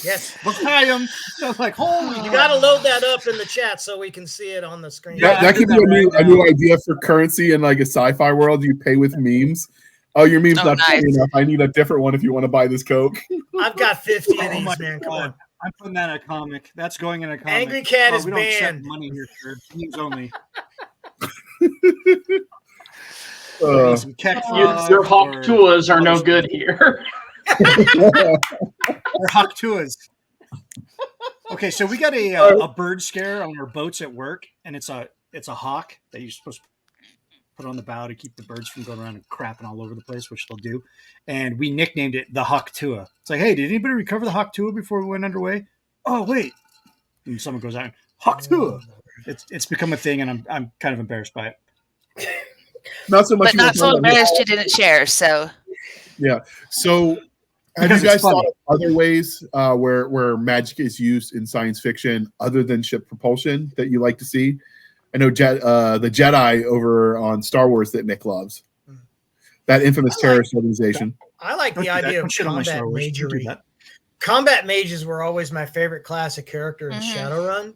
Speaker 4: yes,
Speaker 3: L'chaim. I was like, holy
Speaker 4: you got to load that up in the chat so we can see it on the screen.
Speaker 3: Yeah,
Speaker 1: That
Speaker 3: I
Speaker 1: could
Speaker 3: did
Speaker 1: be
Speaker 3: that right
Speaker 1: a new idea for currency in like a sci-fi world. You pay with memes. Oh, your meme's
Speaker 2: Oh,
Speaker 1: not funny
Speaker 2: nice.
Speaker 1: enough. I need a different one if you want to buy this Coke.
Speaker 4: I've got 50 of
Speaker 3: Oh
Speaker 4: these,
Speaker 3: my
Speaker 4: man. Come
Speaker 3: God.
Speaker 4: on.
Speaker 3: I'm putting that in a comic. That's going in a comic.
Speaker 4: Angry Cat is
Speaker 3: we don't accept
Speaker 4: banned.
Speaker 3: money here, sir. Memes only.
Speaker 1: Uh,
Speaker 3: Some Keck
Speaker 5: Your Hawk
Speaker 3: or
Speaker 5: Tuas are no good here.
Speaker 3: Hawk Tuas. Okay, so we got a bird scare on our boats at work, and it's a hawk that you're supposed to put on the bow to keep the birds from going around and crapping all over the place, which they'll do. And we nicknamed it the Hawk Tua. It's like, hey, did anybody recover the Hawk Tua before we went underway? Oh, wait. And someone goes out, Hawk Tua. It's become a thing, and I'm kind of embarrassed by it.
Speaker 1: not so much.
Speaker 2: But not so embarrassed you didn't share. So
Speaker 1: Yeah. So, have
Speaker 3: Because
Speaker 1: you
Speaker 3: it's
Speaker 1: guys thought
Speaker 3: funny.
Speaker 1: of other ways where magic is used in science fiction other than ship propulsion that you like to see? I know the Jedi over on Star Wars that Nick loves. That infamous terrorist organization.
Speaker 4: I like
Speaker 3: Don't
Speaker 4: the
Speaker 3: do that.
Speaker 4: idea of
Speaker 3: Don't shit on my
Speaker 4: combat
Speaker 3: Star Wars. Don't do
Speaker 4: magery.
Speaker 3: that.
Speaker 4: Combat mages were always my favorite classic character in Shadowrun.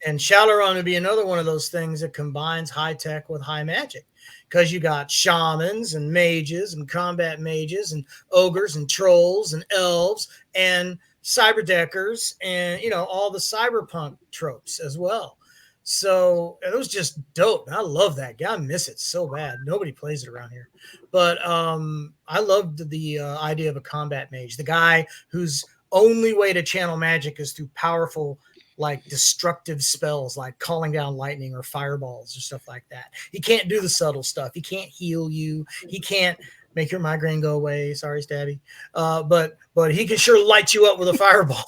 Speaker 4: And Shadowrun would be another one of those things that combines high tech with high magic, because you got shamans and mages and combat mages and ogres and trolls and elves and cyberdeckers and all the cyberpunk tropes as well. So it was just dope. I love that guy. I miss it so bad. Nobody plays it around here. But I loved the idea of a combat mage, the guy whose only way to channel magic is through powerful like destructive spells, like calling down lightning or fireballs or stuff like that. He can't do the subtle stuff. He can't heal you. He can't make your migraine go away. Sorry, Stabby. But he can sure light you up with a fireball.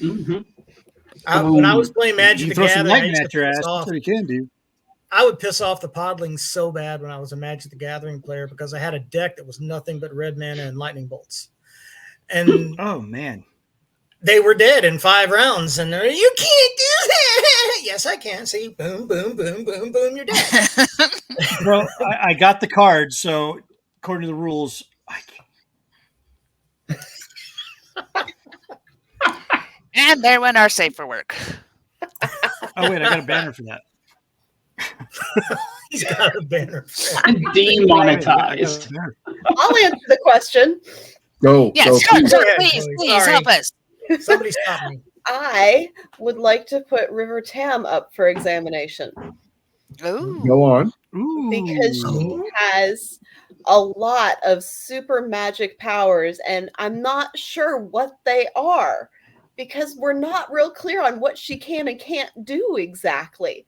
Speaker 5: Mm-hmm.
Speaker 4: When I was playing Magic the
Speaker 3: throw some
Speaker 4: Gathering, I
Speaker 3: lightning
Speaker 4: used
Speaker 3: at
Speaker 4: to
Speaker 3: your
Speaker 4: piss
Speaker 3: ass.
Speaker 4: off.
Speaker 3: That's what he can do.
Speaker 4: I would piss off the podlings so bad when I was a Magic the Gathering player because I had a deck that was nothing but red mana and lightning bolts. And
Speaker 3: oh man,
Speaker 4: they were dead in 5 rounds. And they're, you can't do that. Yes, I can. See, boom, boom, boom, boom, boom, you're dead.
Speaker 3: bro, I got the card, so according to the rules, I can't.
Speaker 2: And there went our safe for work.
Speaker 3: Oh wait, I got a banner for that.
Speaker 4: He's got a banner.
Speaker 5: Demonetized.
Speaker 7: I'll answer the question.
Speaker 1: Go.
Speaker 2: Yes,
Speaker 1: go,
Speaker 2: sure,
Speaker 1: please.
Speaker 2: sure, please help us.
Speaker 4: Somebody stop me.
Speaker 7: I would like to put River Tam up for examination.
Speaker 2: Ooh.
Speaker 1: Go on.
Speaker 7: Because she has a lot of super magic powers, and I'm not sure what they are because we're not real clear on what she can and can't do exactly.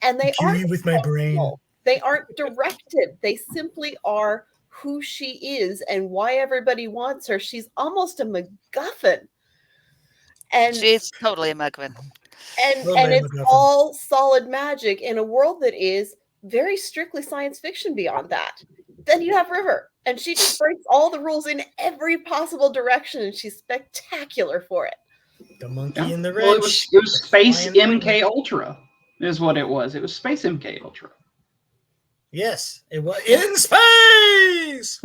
Speaker 7: And they aren't
Speaker 4: with my brain.
Speaker 7: They aren't directed. They simply are who she is and why everybody wants her. She's almost a MacGuffin. And
Speaker 2: she's totally a MacGuffin.
Speaker 7: And it's all solid magic in a world that is very strictly science fiction beyond that. Then you have River, and she just breaks all the rules in every possible direction, and she's spectacular for it.
Speaker 4: The monkey in the red.
Speaker 5: Well, it was Space MK Ultra is what it was. It was Space MK Ultra.
Speaker 4: Yes, it was in space.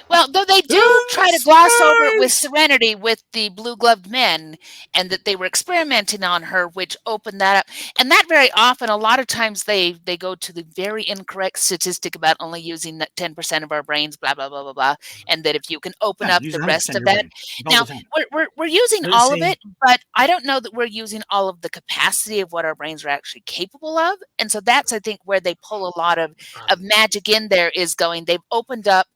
Speaker 2: Well, though they do try to gloss over it with Serenity with the blue-gloved men, and that they were experimenting on her, which opened that up. And that very often, a lot of times they go to the very incorrect statistic about only using 10% of our brains, blah, blah, blah, blah, blah. And that if you can open up the rest of that. Now, we're using all of it, but I don't know that we're using all of the capacity of what our brains are actually capable of. And so that's, I think, where they pull a lot of magic in there is going, they've opened up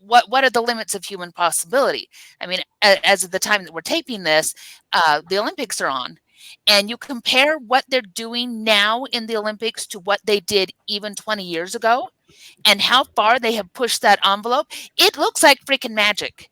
Speaker 2: what are the limits of human possibility? I mean, as of the time that we're taping this, the Olympics are on, and you compare what they're doing now in the Olympics to what they did even 20 years ago, and how far they have pushed that envelope. It looks like freaking magic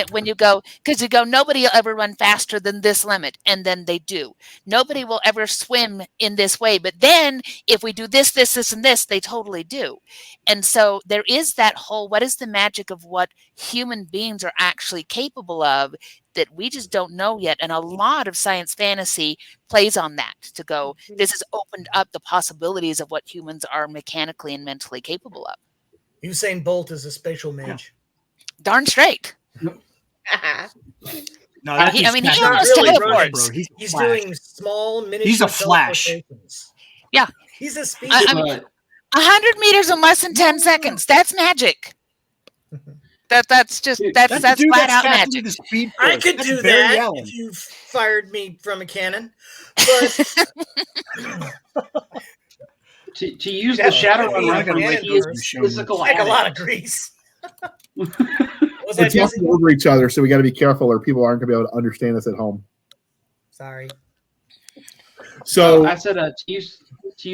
Speaker 2: when you go, because you go, nobody will ever run faster than this limit, and then they do. Nobody will ever swim in this way, but then if we do this, this, this, and this, they totally do. And so there is that whole, what is the magic of what human beings are actually capable of that we just don't know yet? And a lot of science fantasy plays on that to go, this has opened up the possibilities of what humans are mechanically and mentally capable of.
Speaker 4: Usain Bolt is a spatial mage.
Speaker 2: Darn straight.
Speaker 3: No,
Speaker 2: he almost teleports.
Speaker 4: He's doing small miniature.
Speaker 3: He's a Flash.
Speaker 2: Yeah,
Speaker 4: he's a speed.
Speaker 2: 100 meters in less than 10 seconds. That's magic. That's flat out magic.
Speaker 4: I could do that if you fired me from a cannon. But
Speaker 5: to use the Shadowrun reference, he is physical.
Speaker 4: Like a lot of grease.
Speaker 1: We're talking over each other, so we got to be careful, or people aren't going to be able to understand us at home.
Speaker 4: Sorry.
Speaker 1: So
Speaker 5: I said to use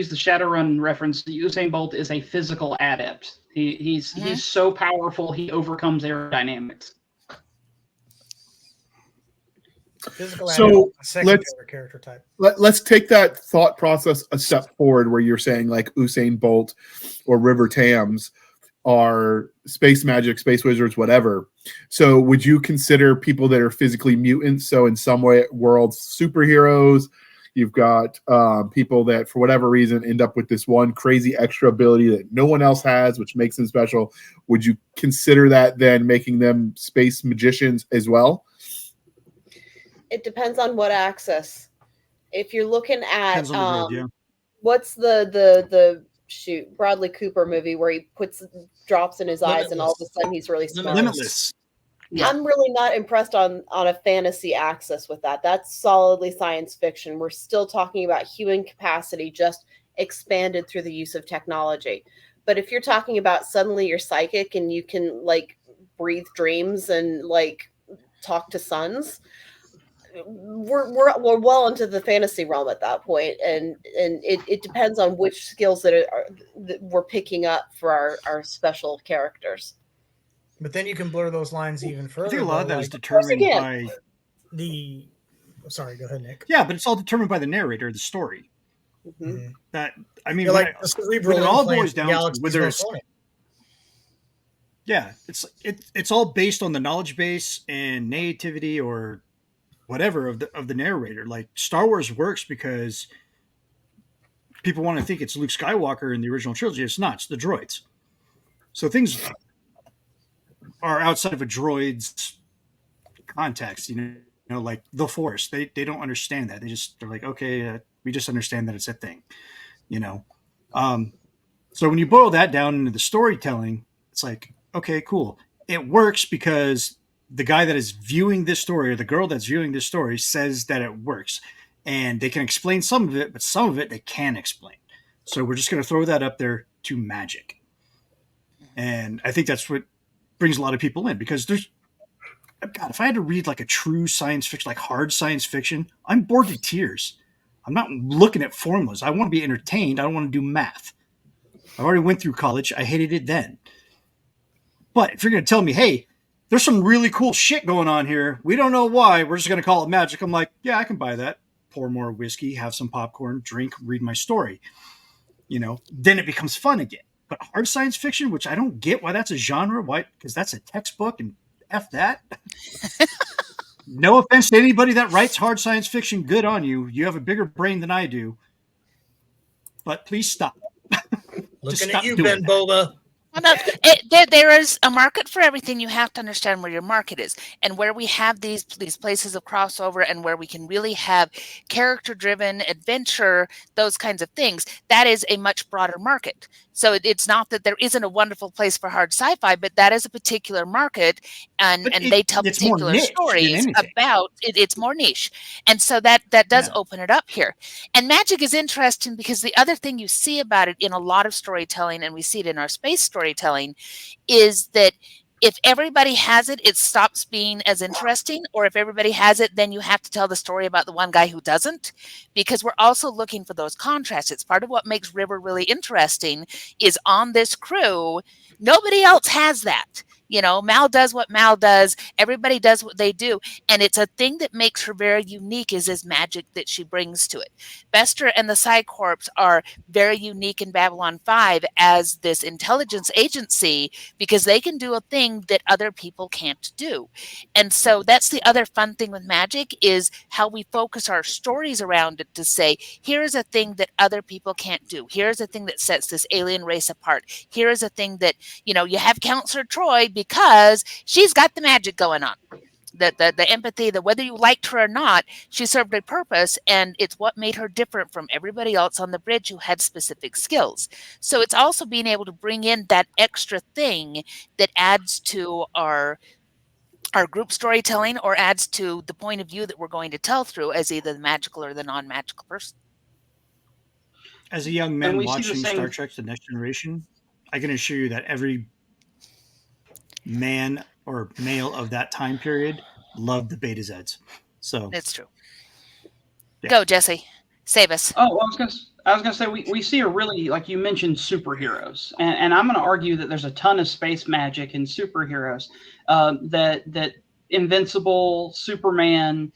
Speaker 5: the Shadowrun reference, Usain Bolt is a physical adept. He's so powerful he overcomes aerodynamics.
Speaker 4: Physical
Speaker 1: so
Speaker 4: adept, character type.
Speaker 1: Let's take that thought process a step forward, where you're saying like Usain Bolt or River Tams are space magic, space wizards, whatever. So would you consider people that are physically mutants, so in some way worlds, superheroes? You've got people that for whatever reason end up with this one crazy extra ability that no one else has, which makes them special. Would you consider that then making them space magicians as well?
Speaker 7: It depends on what axis. If you're looking at what's the Bradley Cooper movie where he drops in his eyes and all of a sudden he's really smart.
Speaker 3: Limitless.
Speaker 7: Yeah. I'm really not impressed on a fantasy axis with that. That's solidly science fiction. We're still talking about human capacity just expanded through the use of technology. But if you're talking about suddenly you're psychic and you can like breathe dreams and like talk to suns, we're well into the fantasy realm at that point, and it depends on which skills that we're picking up for our special characters.
Speaker 4: But then you can blur those lines even further.
Speaker 3: I think a lot of that
Speaker 4: like
Speaker 3: is determined by
Speaker 4: the. Sorry, go ahead, Nick.
Speaker 3: Yeah, but it's all determined by the narrator, the story.
Speaker 7: Mm-hmm.
Speaker 3: That I mean,
Speaker 4: You're like the cerebral
Speaker 3: when it all
Speaker 4: implant
Speaker 3: boils down to whether it's it's all based on the knowledge base and nativity or whatever of the narrator. Like Star Wars works because people want to think it's Luke Skywalker in the original trilogy. It's not. It's the droids. So things are outside of a droid's context. You know, like the Force. They don't understand that. They're like, okay, we just understand that it's a thing. You know. So when you boil that down into the storytelling, it's like, okay, cool. It works because the guy that is viewing this story or the girl that's viewing this story says that it works. And they can explain some of it, but some of it they can't explain. So we're just going to throw that up there to magic. And I think that's what brings a lot of people in, because God, if I had to read like a true science fiction, like hard science fiction, I'm bored to tears. I'm not looking at formulas. I want to be entertained. I don't want to do math. I already went through college. I hated it then. But if you're going to tell me, hey, there's some really cool shit going on here, we don't know why, we're just going to call it magic, I'm like, yeah, I can buy that. Pour more whiskey, have some popcorn, drink, read my story. You know, then it becomes fun again. But hard science fiction, which I don't get why that's a genre, why? Because that's a textbook and F that. No offense to anybody that writes hard science fiction, good on you. You have a bigger brain than I do. But please stop.
Speaker 4: Looking at you, Ben Boba.
Speaker 2: Well, no, there is a market for everything. You have to understand where your market is, and where we have these places of crossover, and where we can really have character-driven adventure, those kinds of things. That is a much broader market. So it's not that there isn't a wonderful place for hard sci-fi, but that is a particular market, and they tell particular stories about it. It's more niche, and so that does open it up here. And magic is interesting because the other thing you see about it in a lot of storytelling, and we see it in our space storytelling, is that if everybody has it, it stops being as interesting. Or if everybody has it, then you have to tell the story about the one guy who doesn't, because we're also looking for those contrasts. It's part of what makes River really interesting is on this crew, nobody else has that. You know, Mal does what Mal does. Everybody does what they do. And it's a thing that makes her very unique is this magic that she brings to it. Bester and the Psi Corps are very unique in Babylon 5 as this intelligence agency because they can do a thing that other people can't do. And so that's the other fun thing with magic is how we focus our stories around it to say, here's a thing that other people can't do. Here's a thing that sets this alien race apart. Here is a thing that, you know, you have Counselor Troy because she's got the magic going on. The empathy, the whether you liked her or not, she served a purpose, and it's what made her different from everybody else on the bridge who had specific skills. So it's also being able to bring in that extra thing that adds to our group storytelling or adds to the point of view that we're going to tell through as either the magical or the non-magical person.
Speaker 3: As a young man watching Star Trek The Next Generation, I can assure you that every man or male of that time period loved the Beta Zeds. So
Speaker 2: it's true. Yeah. Go, Jesse. Save us.
Speaker 5: Oh, I was gonna say we see a really, like you mentioned, superheroes, and I'm gonna argue that there's a ton of space magic in superheroes. That Invincible, Superman.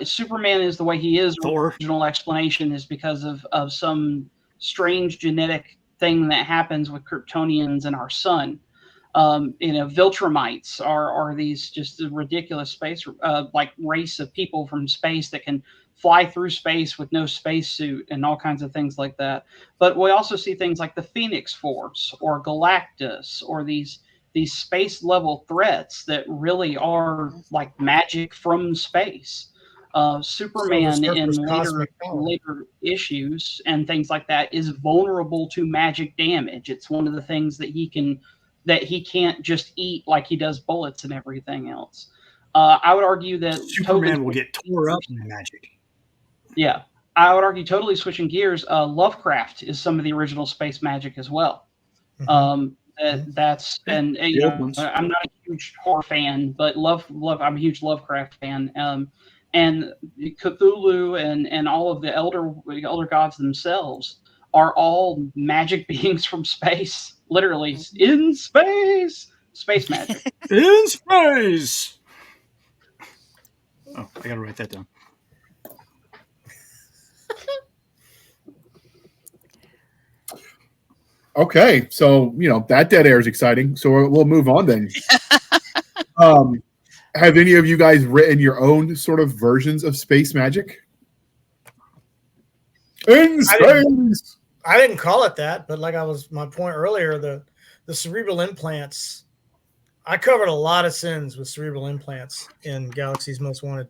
Speaker 5: Superman is the way he is.
Speaker 3: Thor.
Speaker 5: The original explanation is because of some strange genetic thing that happens with Kryptonians and our sun. Viltrumites are these just ridiculous space like race of people from space that can fly through space with no spacesuit and all kinds of things like that. But we also see things like the Phoenix Force or Galactus or these space level threats that really are like magic from space. Superman in later issues and things like that is vulnerable to magic damage. It's one of the things that he can't just eat like he does bullets and everything else. I would argue that
Speaker 3: Superman will get tore up in magic.
Speaker 5: Yeah, I would argue totally switching gears. Lovecraft is some of the original space magic as well. I'm not a huge horror fan, but I'm a huge Lovecraft fan. And Cthulhu and all of the elder gods themselves are all magic beings from space, literally in space magic.
Speaker 3: In space. Oh, I gotta write that down.
Speaker 1: Okay, so that dead air is exciting. So we'll move on then. Have any of you guys written your own sort of versions of space magic? In space.
Speaker 4: I didn't call it that, but like my point earlier, the cerebral implants. I covered a lot of sins with cerebral implants in Galaxy's Most Wanted.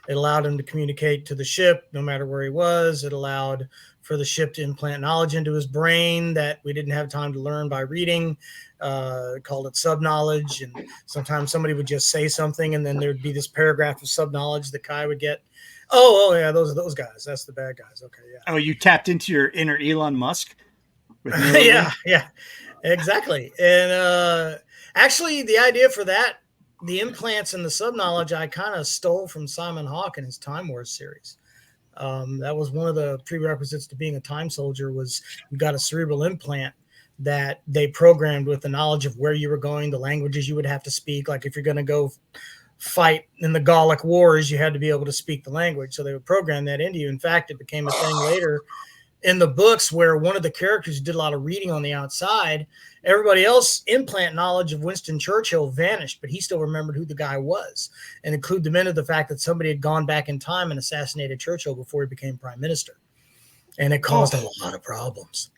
Speaker 4: It allowed him to communicate to the ship no matter where he was. It allowed for the ship to implant knowledge into his brain that we didn't have time to learn by reading. Called it sub-knowledge. And sometimes somebody would just say something and then there'd be this paragraph of sub-knowledge that Kai would get. Oh yeah, those are those guys. That's the bad guys. Okay, yeah.
Speaker 3: Oh, you tapped into your inner Elon Musk?
Speaker 4: Yeah, exactly. And actually, the idea for that, the implants and the sub-knowledge, I kind of stole from Simon Hawke in his Time Wars series. That was one of the prerequisites to being a time soldier was you got a cerebral implant that they programmed with the knowledge of where you were going, the languages you would have to speak. Like if you're going to go fight in the Gallic Wars, you had to be able to speak the language. So they would program that into you. In fact, it became a thing later in the books where one of the characters did a lot of reading on the outside. Everybody else implant knowledge of Winston Churchill vanished, but he still remembered who the guy was and include them into the fact that somebody had gone back in time and assassinated Churchill before he became prime minister. And it caused a lot of problems.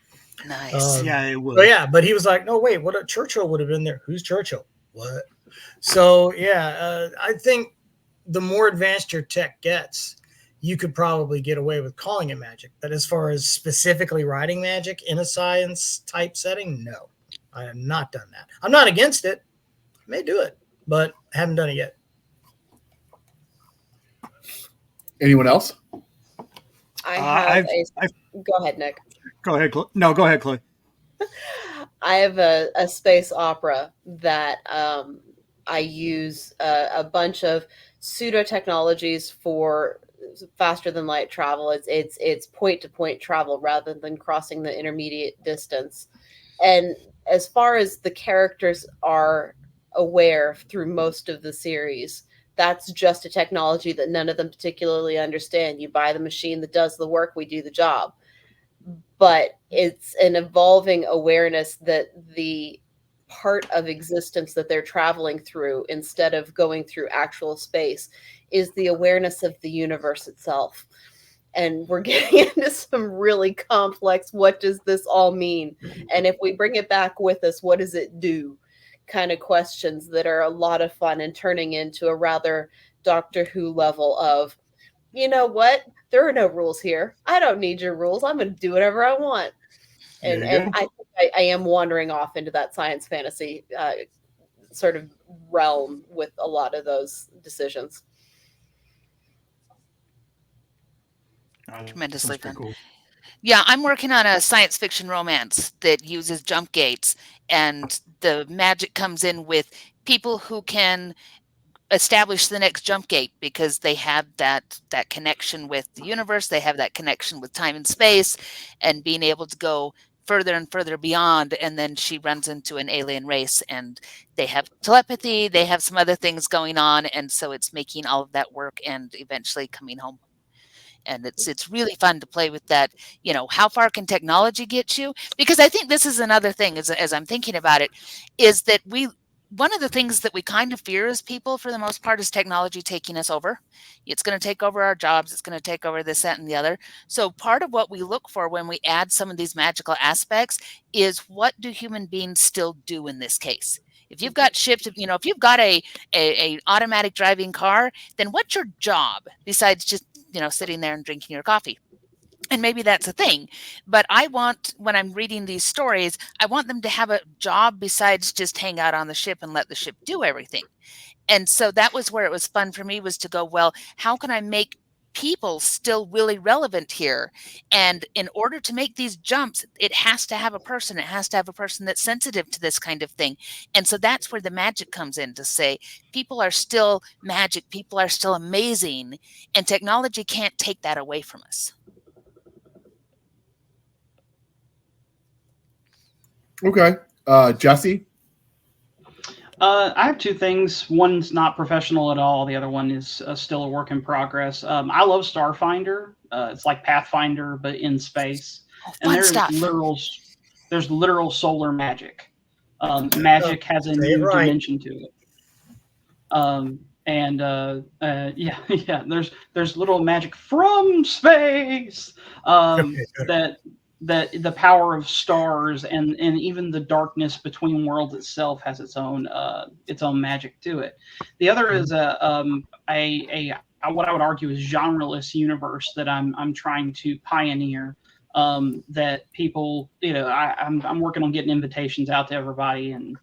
Speaker 2: Nice.
Speaker 3: Yeah, it would.
Speaker 4: But he was like, no, wait, what? Churchill would have been there. Who's Churchill? What? So, I think the more advanced your tech gets, you could probably get away with calling it magic. But as far as specifically writing magic in a science type setting, no, I have not done that. I'm not against it. I may do it, but I haven't done it yet.
Speaker 1: Anyone else?
Speaker 7: Go ahead, Nick.
Speaker 3: Go ahead, Chloe. No, go ahead, Chloe.
Speaker 7: I have a space opera that I use a bunch of pseudo technologies for faster than light travel. It's point to point travel rather than crossing the intermediate distance. And as far as the characters are aware through most of the series, that's just a technology that none of them particularly understand. You buy the machine that does the work, we do the job. But it's an evolving awareness that the part of existence that they're traveling through, instead of going through actual space, is the awareness of the universe itself. And we're getting into some really complex, what does this all mean? And if we bring it back with us, what does it do? Kind of questions that are a lot of fun and turning into a rather Doctor Who level of, you know what? There are no rules here. I don't need your rules. I'm going to do whatever I want. And I think I am wandering off into that science fantasy sort of realm with a lot of those decisions.
Speaker 2: Tremendously fun.
Speaker 3: Cool.
Speaker 2: Yeah, I'm working on a science fiction romance that uses jump gates, and the magic comes in with people who can establish the next jump gate because they have that connection with the universe, they have that connection with time and space, and being able to go further and further beyond. And then she runs into an alien race and they have telepathy, they have some other things going on, and so it's making all of that work and eventually coming home. And it's really fun to play with that. How far can technology get you? Because I think this is another thing as I'm thinking about it, is that one of the things that we kind of fear as people, for the most part, is technology taking us over. It's going to take over our jobs. It's going to take over this, that, and the other. So part of what we look for when we add some of these magical aspects is, what do human beings still do in this case? If you've got ships, if you've got a automatic driving car, then what's your job besides just, sitting there and drinking your coffee? And maybe that's a thing, but when I'm reading these stories, I want them to have a job besides just hang out on the ship and let the ship do everything. And so that was where it was fun for me, was to go, well, how can I make people still really relevant here? And in order to make these jumps, it has to have a person. It has to have a person that's sensitive to this kind of thing. And so that's where the magic comes in, to say people are still magic, people are still amazing, and technology can't take that away from us.
Speaker 1: Okay. Jesse?
Speaker 5: I have two things. One's not professional at all. The other one is still a work in progress. I love Starfinder. It's like Pathfinder, but in space. And
Speaker 2: Fun stuff.
Speaker 5: There's literal solar magic. Magic has a new dimension to it. Yeah. There's little magic from space that the power of stars and even the darkness between worlds itself has its own magic to it. The other is what I would argue is genreless universe that I'm trying to pioneer. That people, I'm working on getting invitations out to everybody and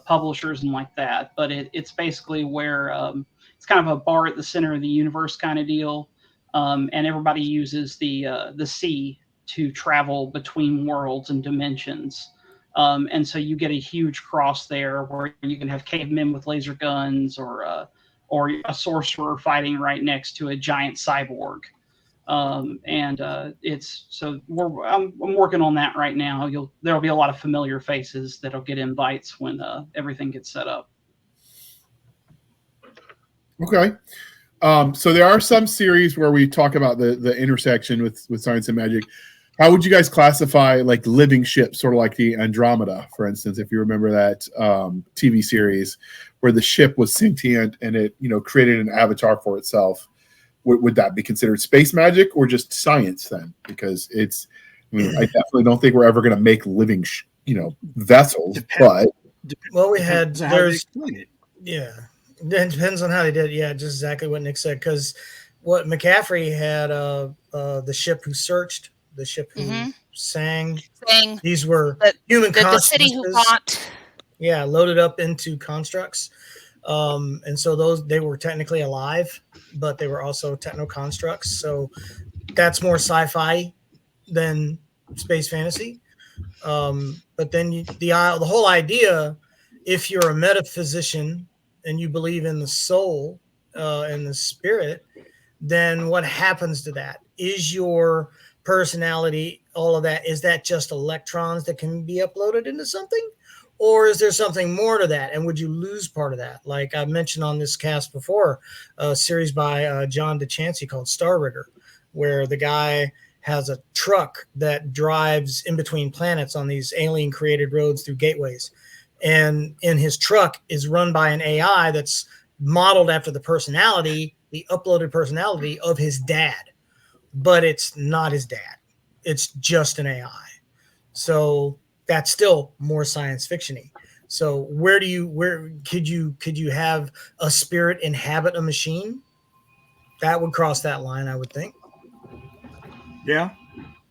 Speaker 5: publishers and like that. But it's basically where it's kind of a bar at the center of the universe kind of deal, and everybody uses the sea to travel between worlds and dimensions. And so you get a huge cross there where you can have cavemen with laser guns or a sorcerer fighting right next to a giant cyborg. I'm working on that right now. There'll be a lot of familiar faces that'll get invites when everything gets set up.
Speaker 1: Okay. So there are some series where we talk about the intersection with science and magic. How would you guys classify like living ships, sort of like the Andromeda, for instance, if you remember that TV series where the ship was sentient and it, created an avatar for itself? Would that be considered space magic or just science then? Because I definitely don't think we're ever going to make living, vessels.
Speaker 4: Yeah, it depends on how they did it. Yeah, just exactly what Nick said. Because what McCaffrey had, the ship who searched, the ship who sang. These were human consciousness.
Speaker 2: The city who fought.
Speaker 4: Yeah, loaded up into constructs. And so they were technically alive, but they were also techno constructs. So that's more sci-fi than space fantasy. But then the whole idea, if you're a metaphysician and you believe in the soul and the spirit, then what happens to that? Is your personality, all of that, is that just electrons that can be uploaded into something? Or is there something more to that? And would you lose part of that? Like I mentioned on this cast before, a series by John DeChancy called Star Rigger, where the guy has a truck that drives in between planets on these alien created roads through gateways. And in his truck is run by an AI that's modeled after the uploaded personality of his dad. But it's not his dad. It's just an AI. So that's still more science fiction-y. So where could you have a spirit inhabit a machine? That would cross that line, I would think.
Speaker 3: Yeah,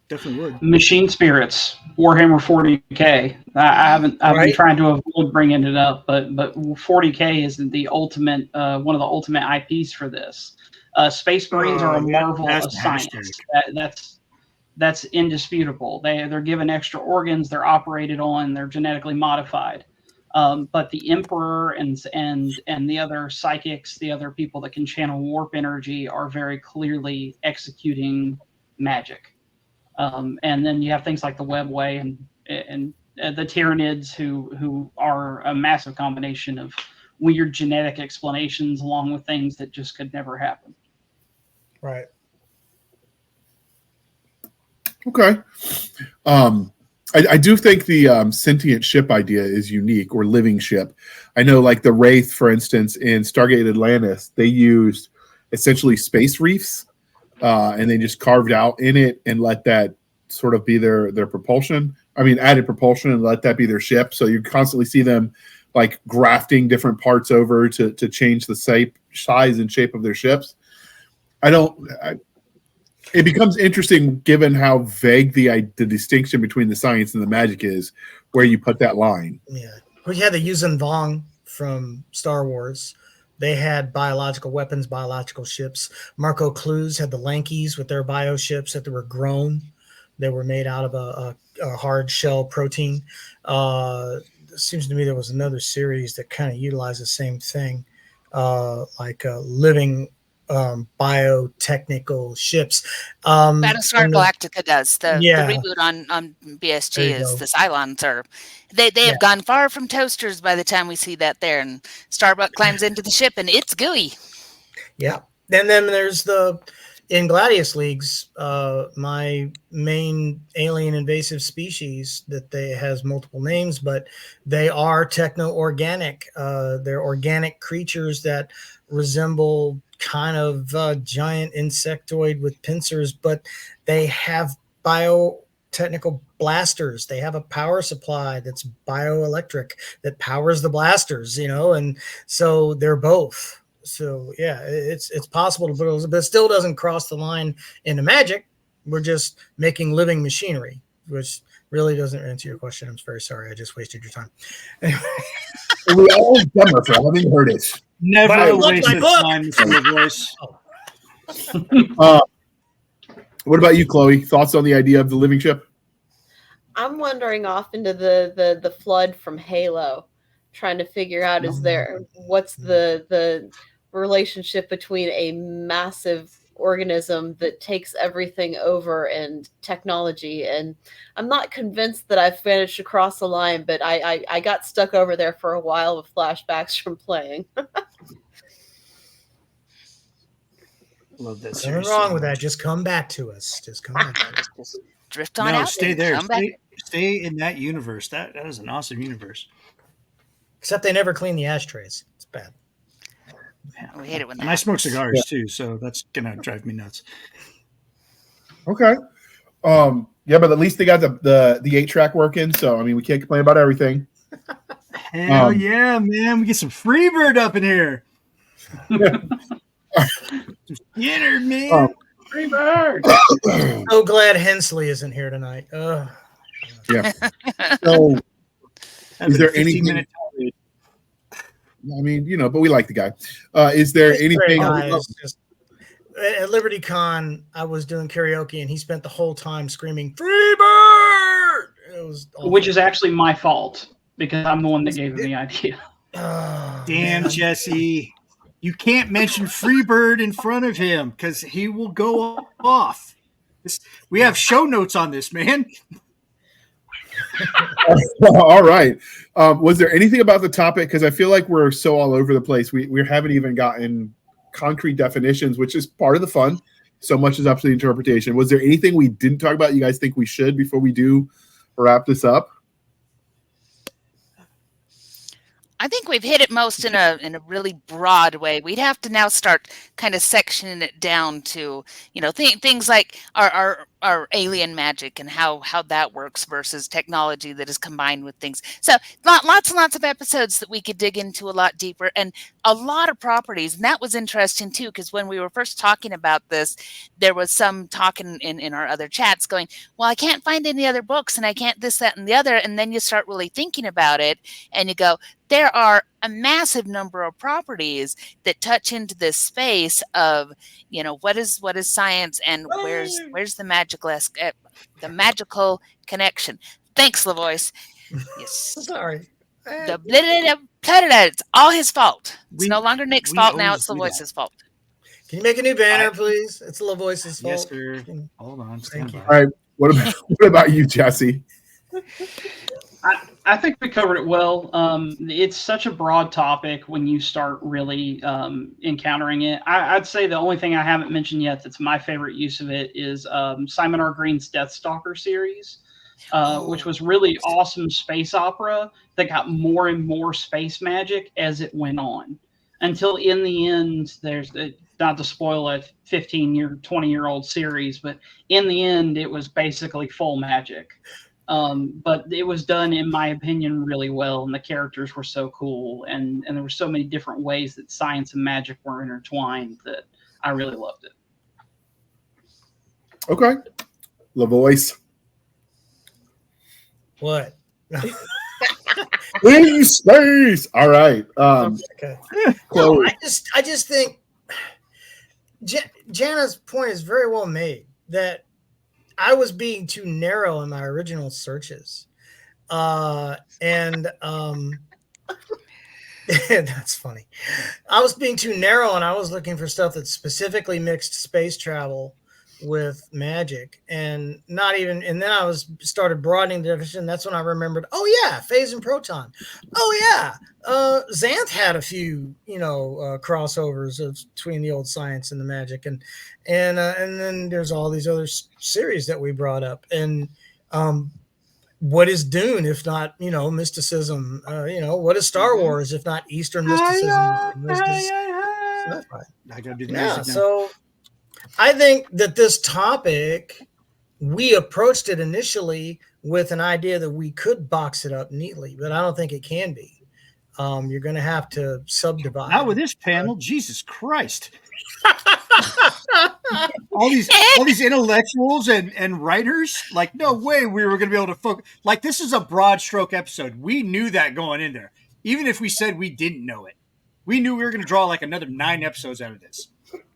Speaker 3: definitely would.
Speaker 5: Machine spirits, Warhammer 40K. I've been trying to avoid bringing it up, but 40K is the ultimate one of the ultimate IPs for this. Space Marines are a marvel of science. That's indisputable. They're given extra organs. They're operated on. They're genetically modified. But the Emperor and the other psychics, the other people that can channel warp energy, are very clearly executing magic. And then you have things like the Webway and the Tyranids, who are a massive combination of weird genetic explanations along with things that just could never happen.
Speaker 4: Right.
Speaker 1: Okay. I do think the sentient ship idea is unique, or living ship. I know, like the Wraith, for instance, in Stargate Atlantis, they used essentially space reefs, and they just carved out in it and let that sort of be their propulsion. I mean, added propulsion and let that be their ship. So you constantly see them like grafting different parts over to change the size and shape of their ships. It becomes interesting given how vague the distinction between the science and the magic is, where you put that line.
Speaker 4: Yeah. We had the Yuuzhan Vong from Star Wars They had biological weapons, biological ships. Marco Clues had the Lankies with their bioships that were grown. They were made out of a hard shell protein. It seems to me there was another series that kind of utilized the same thing, like living biotechnical ships.
Speaker 2: Battlestar
Speaker 4: and
Speaker 2: Galactica does. The
Speaker 4: Yeah.
Speaker 2: reboot on
Speaker 4: There
Speaker 2: BSG
Speaker 4: you
Speaker 2: is
Speaker 4: go.
Speaker 2: the Cylons are they
Speaker 4: Yeah.
Speaker 2: have gone far from toasters by the time we see that there. And Starbuck climbs into the ship and it's gooey.
Speaker 4: Yeah. And then there's in Gladius Leagues, my main alien invasive species that has multiple names, but they are techno-organic. They're organic creatures that resemble kind of giant insectoid with pincers, but they have biotechnical blasters. They have a power supply that's bioelectric that powers the blasters, and so they're both. So yeah, it's possible to put those, but it still doesn't cross the line into magic. We're just making living machinery, which really doesn't answer your question. I'm very sorry. I just wasted your time.
Speaker 1: We all dumber for having heard it.
Speaker 3: Never
Speaker 4: But I
Speaker 3: a
Speaker 4: love
Speaker 3: waste
Speaker 4: my
Speaker 3: of
Speaker 4: book.
Speaker 3: time, Mr. LaVoice.
Speaker 1: What about you, Chloe? Thoughts on the idea of the living ship?
Speaker 7: I'm wandering off into the flood from Halo, trying to figure out what's the relationship between a massive organism that takes everything over and technology. And I'm not convinced that I've managed to cross the line, but I got stuck over there for a while with flashbacks from playing.
Speaker 3: Love that
Speaker 4: Nothing
Speaker 3: series.
Speaker 4: wrong
Speaker 3: so
Speaker 4: with that.
Speaker 3: much.
Speaker 4: Just come back to us. Just come back to us.
Speaker 2: Just drift on
Speaker 3: No,
Speaker 2: out.
Speaker 3: stay
Speaker 2: and
Speaker 3: there.
Speaker 2: come back.
Speaker 3: Stay in that universe. That is an awesome universe.
Speaker 4: Except they never clean the ashtrays. It's bad.
Speaker 2: We hate it when that
Speaker 3: And I smoke
Speaker 2: happens.
Speaker 3: cigars too, so that's gonna drive me nuts.
Speaker 1: Okay. Yeah, but at least they got the 8-track working, so I mean we can't complain about everything.
Speaker 3: Hell yeah, man. We get some Freebird up in here. Skinner, man.
Speaker 5: Freebird.
Speaker 4: So glad Hensley isn't here tonight. Ugh.
Speaker 1: Yeah. So is there
Speaker 3: 15
Speaker 1: anything?
Speaker 3: minute tirade.
Speaker 1: I mean, but we like the guy. Is there
Speaker 4: He's a great
Speaker 1: anything?
Speaker 4: guy. It's just- at Liberty Con, I was doing karaoke and he spent the whole time screaming Freebird. It was awful.
Speaker 5: Which is actually my fault because I'm the one that gave him the idea.
Speaker 4: Oh,
Speaker 3: Damn,
Speaker 4: man.
Speaker 3: Jesse. You can't mention Freebird in front of him because he will go off. We have show notes on this, man.
Speaker 1: All right. Was there anything about the topic? Because I feel like we're so all over the place. We haven't even gotten concrete definitions, which is part of the fun. So much is up to the interpretation. Was there anything we didn't talk about you guys think we should before we do wrap this up?
Speaker 2: I think we've hit it most in a really broad way. We'd have to now start kind of sectioning it down to, things like our alien magic and how that works versus technology that is combined with things. So lots and lots of episodes that we could dig into a lot deeper and a lot of properties. And that was interesting too, because when we were first talking about this, there was some talking in our other chats going, well, I can't find any other books and I can't this, that, and the other. And then you start really thinking about it and you go, there are a massive number of properties that touch into this space of, what is science and where's the magical connection. Thanks, LaVoice. Yes.
Speaker 4: Sorry.
Speaker 2: It's all his fault. It's no longer Nick's fault now. It's LaVoice's fault.
Speaker 4: Can you make a new banner, please? It's LaVoice's fault.
Speaker 3: Yes, sir. Hold on. Stand by.
Speaker 1: All right. What about you, Jesse?
Speaker 5: I think we covered it well. It's such a broad topic when you start really encountering it. I'd say the only thing I haven't mentioned yet that's my favorite use of it is Simon R. Green's Deathstalker series, which was really awesome space opera that got more and more space magic as it went on. Until in the end, there's not to spoil a 20-year-old series, but in the end, it was basically full magic. But it was done, in my opinion, really well, and the characters were so cool, and there were so many different ways that science and magic were intertwined that I really loved it.
Speaker 1: Okay. LaVoice.
Speaker 4: What?
Speaker 1: In space. All right.
Speaker 4: Okay.
Speaker 1: Chloe.
Speaker 4: No, I just think Jana's point is very well made that I was being too narrow in my original searches. That's funny. I was being too narrow and I was looking for stuff that specifically mixed space travel with magic and not even, and then I started broadening the definition. That's when I remembered, oh yeah, phase and proton. Oh yeah. Xanth had a few, crossovers between the old science and the magic. And then there's all these other series that we brought up. And, what is Dune if not, mysticism? What is Star Wars if not Eastern mysticism?
Speaker 3: I gotta do the music now.
Speaker 4: So I think that this topic, we approached it initially with an idea that we could box it up neatly, but I don't think it can be. You're going to have to subdivide.
Speaker 3: Not with this panel, Jesus Christ! all these intellectuals and writers, like, no way we were going to be able to focus. Like, this is a broad stroke episode. We knew that going in there. Even if we said we didn't know it, we knew we were going to draw like another 9 episodes out of this.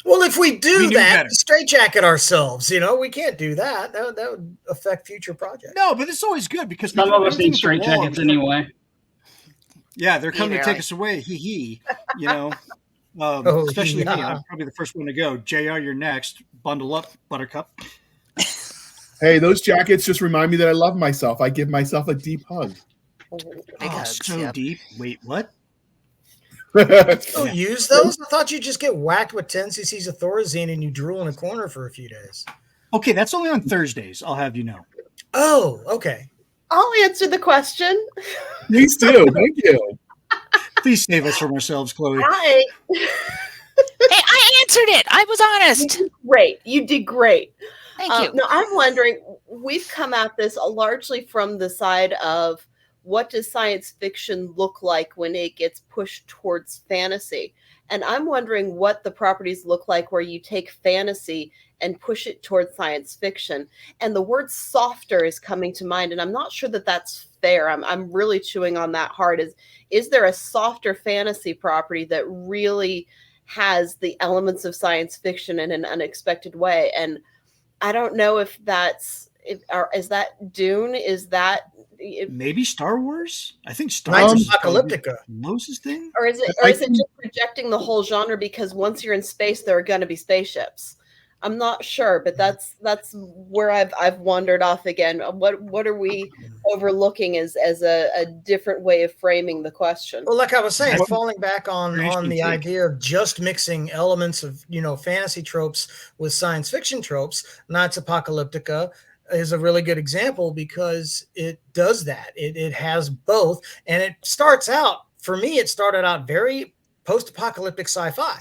Speaker 4: Well, if we do that, straitjacket ourselves, we can't do that. That would affect future projects.
Speaker 3: No, but it's always good because
Speaker 5: some of us need straitjackets anyway.
Speaker 3: Yeah, they're coming to take us away. Especially me. I'm probably the first one to go. JR, you're next. Bundle up, Buttercup.
Speaker 1: Hey, those jackets just remind me that I love myself. I give myself a deep hug.
Speaker 3: Deep. Wait, what?
Speaker 4: Use those? I thought you just get whacked with 10 cc's of Thorazine and you drool in a corner for a few days.
Speaker 3: Okay, that's only on Thursdays. I'll have you know.
Speaker 4: Oh, okay.
Speaker 7: I'll answer the question.
Speaker 1: Please do. Thank you.
Speaker 3: Please save us from ourselves, Chloe.
Speaker 7: Hi.
Speaker 2: Hey, I answered it. I was honest.
Speaker 7: You did great.
Speaker 2: Thank you.
Speaker 7: No, I'm wondering, we've come at this largely from the side of what does science fiction look like when it gets pushed towards fantasy? And I'm wondering what the properties look like where you take fantasy and push it towards science fiction. And the word softer is coming to mind, and I'm not sure that that's fair. I'm really chewing on that hard. Is there a softer fantasy property that really has the elements of science fiction in an unexpected way? And I don't know if is that Dune? Is that
Speaker 3: maybe Star Wars? I think
Speaker 4: Star Wars Apocalyptica.
Speaker 3: Moses thing?
Speaker 7: Or is it just rejecting the whole genre because once you're in space there are going to be spaceships? I'm not sure, but that's where I've wandered off again. What are we overlooking as a different way of framing the question?
Speaker 4: Well, like I was saying, falling back on the idea of just mixing elements of fantasy tropes with science fiction tropes, Knights Apocalyptica is a really good example because it does that. It has both, and it starts out, for me, it started out very post-apocalyptic sci-fi.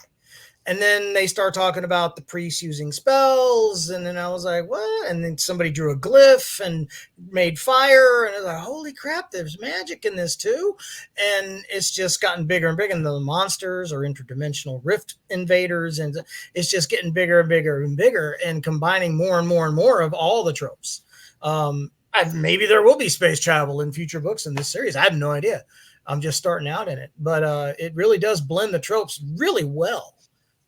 Speaker 4: And then they start talking about the priests using spells. And then I was like, what? And then somebody drew a glyph and made fire. And I was like, holy crap, there's magic in this too. And it's just gotten bigger and bigger. And the monsters are interdimensional rift invaders. And it's just getting bigger and bigger and bigger and combining more and more and more of all the tropes. Maybe there will be space travel in future books in this series. I have no idea. I'm just starting out in it. But it really does blend the tropes really well.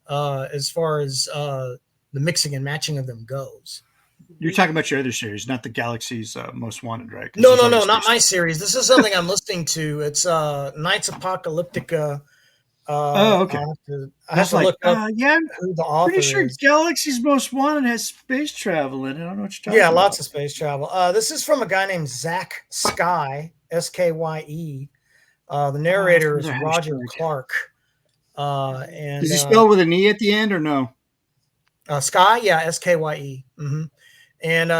Speaker 4: As far as the mixing and matching of them goes.
Speaker 3: You're talking about your other series, not the Galaxy's Most Wanted, right?
Speaker 4: No, not my series. This is something I'm listening to. It's Knights Apocalyptica.
Speaker 3: Okay.
Speaker 4: I have to look up who the author
Speaker 3: pretty sure
Speaker 4: is.
Speaker 3: Galaxy's Most Wanted has space travel in it. I don't know what you're talking about.
Speaker 4: Yeah, lots of space travel. This is from a guy named Zach Skye, Skye. The narrator is Roger Clark.
Speaker 3: Does he spell with an E at the end or no?
Speaker 4: Skye, yeah, Skye. Mm-hmm. And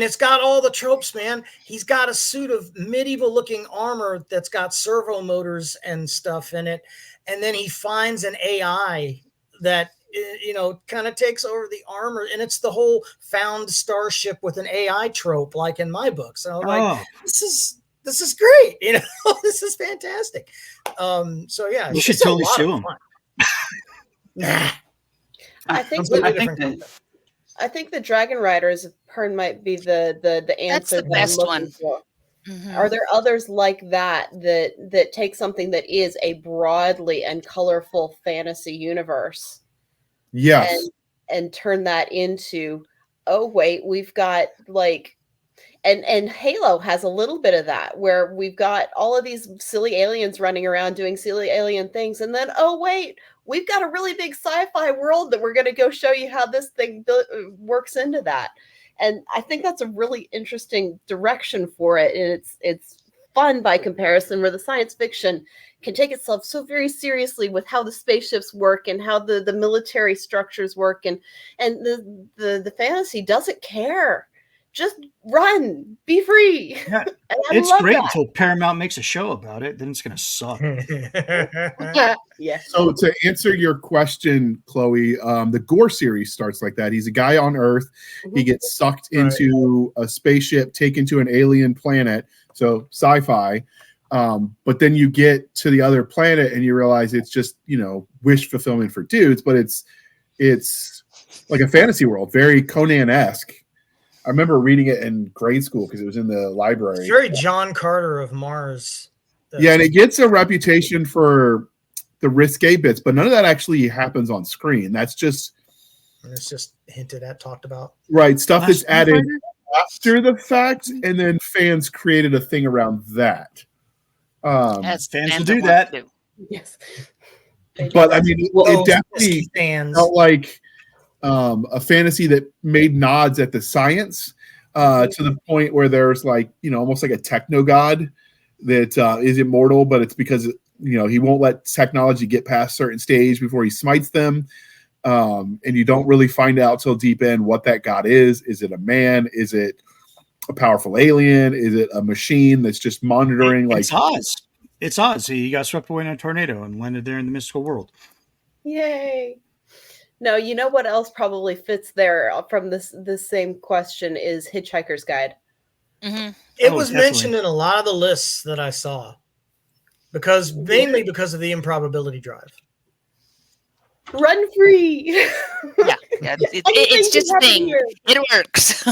Speaker 4: it's got all the tropes, man. He's got a suit of medieval-looking armor that's got servo motors and stuff in it, and then he finds an AI that kind of takes over the armor, and it's the whole found starship with an AI trope, like in my books. So I'm like, this is great. This is fantastic.
Speaker 3: You should totally sue him.
Speaker 7: I think the Dragon Riders might be the answer.
Speaker 2: That's the best one.
Speaker 7: Are there others like that take something that is a broadly and colorful fantasy universe
Speaker 1: Yes.
Speaker 7: and turn that into, oh wait, we've got like, and Halo has a little bit of that, where we've got all of these silly aliens running around doing silly alien things, and then, oh wait, we've got a really big sci-fi world that we're going to go show you how this thing works into that. And I think that's a really interesting direction for it, and it's fun by comparison, where the science fiction can take itself so very seriously with how the spaceships work and how the military structures work, and the fantasy doesn't care. Just run, be free.
Speaker 3: Yeah, it's great until Paramount makes a show about it. Then it's going to suck.
Speaker 7: Yeah.
Speaker 1: So to answer your question, Chloe, the Gore series starts like that. He's a guy on Earth. He gets sucked into a spaceship, taken to an alien planet. So sci-fi. But then you get to the other planet and you realize it's just, wish fulfillment for dudes, but it's like a fantasy world, very Conan-esque. I remember reading it in grade school because it was in the library.
Speaker 4: It's very John Carter of Mars.
Speaker 1: Yeah, and it gets a reputation for the risque bits, but none of that actually happens on screen. That's just...
Speaker 4: It's just hinted at, talked about.
Speaker 1: Right, stuff that's added after the fact, and then fans created a thing around that.
Speaker 3: Fans will do that.
Speaker 7: Yes.
Speaker 1: But, I mean, it definitely felt like a fantasy that made nods at the science to the point where there's almost like a techno god that is immortal, but it's because he won't let technology get past certain stage before he smites them, and you don't really find out till deep in what that god is. Is it a man? Is it a powerful alien? Is it a machine that's just monitoring?
Speaker 3: It's Oz. He got swept away in a tornado and landed there in the mystical world.
Speaker 7: Yay. No, you know what else probably fits there from this same question is Hitchhiker's Guide.
Speaker 2: Mm-hmm.
Speaker 4: It was mentioned in a lot of the lists that I saw, mainly because of the improbability drive.
Speaker 7: Run free.
Speaker 2: Yeah. It's just a thing. It works.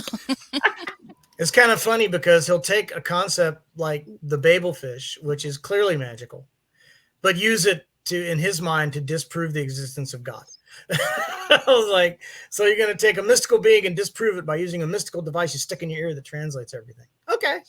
Speaker 4: It's kind of funny because he'll take a concept like the Babelfish, which is clearly magical, but use it in his mind, to disprove the existence of God. I was like, so you're going to take a mystical being and disprove it by using a mystical device you stick in your ear that translates everything. Okay.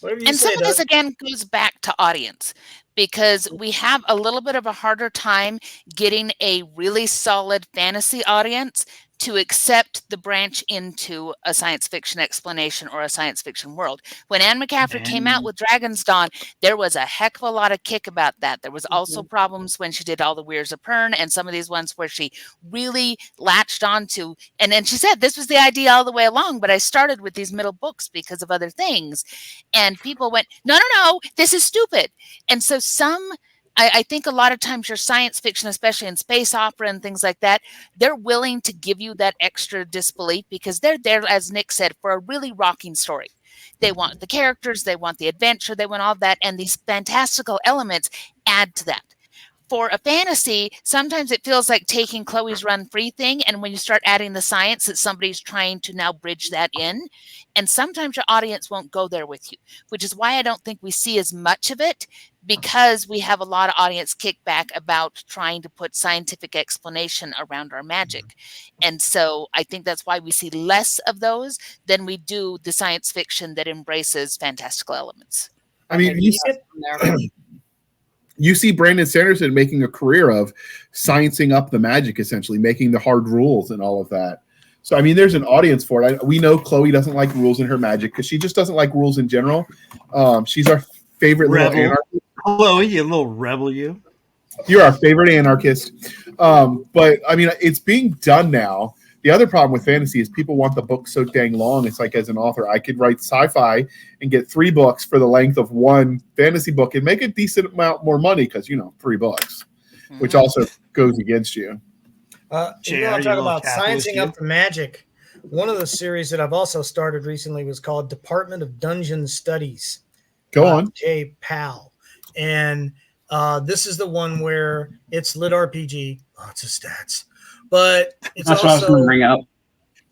Speaker 4: Whatever you say,
Speaker 2: some of this, again, goes back to audience, because we have a little bit of a harder time getting a really solid fantasy audience to accept the branch into a science fiction explanation or a science fiction world. When Anne McCaffrey came out with Dragon's Dawn, there was a heck of a lot of kick about that. There was also problems when she did all the Weirs of Pern and some of these ones where she really latched onto, and then she said, this was the idea all the way along, but I started with these middle books because of other things. And people went, no, this is stupid. And so I think a lot of times your science fiction, especially in space opera and things like that, they're willing to give you that extra disbelief because they're there, as Nick said, for a really rocking story. They want the characters, they want the adventure, they want all that, and these fantastical elements add to that. For a fantasy, sometimes it feels like taking Chloe's run free thing, and when you start adding the science, that somebody's trying to now bridge that in, and sometimes your audience won't go there with you, which is why I don't think we see as much of it, because we have a lot of audience kickback about trying to put scientific explanation around our magic. And so I think that's why we see less of those than we do the science fiction that embraces fantastical elements.
Speaker 1: I mean, you see Brandon Sanderson making a career of sciencing up the magic, essentially making the hard rules and all of that. So, I mean, there's an audience for it. We know Chloe doesn't like rules in her magic because she just doesn't like rules in general. She's our favorite little anarchist.
Speaker 3: Chloe, you little rebel, you.
Speaker 1: You're our favorite anarchist. But, I mean, it's being done now. The other problem with fantasy is people want the book so dang long. It's like, as an author, I could write sci-fi and get 3 books for the length of one fantasy book and make a decent amount more money because, 3 books, which also goes against you.
Speaker 4: You know, I'm talking about sciencing up the magic. One of the series that I've also started recently was called Department of Dungeon Studies.
Speaker 1: Go on.
Speaker 4: J. Powell. And this is the one where it's lit RPG, lots of stats. But it's
Speaker 5: That's what I was going to bring up.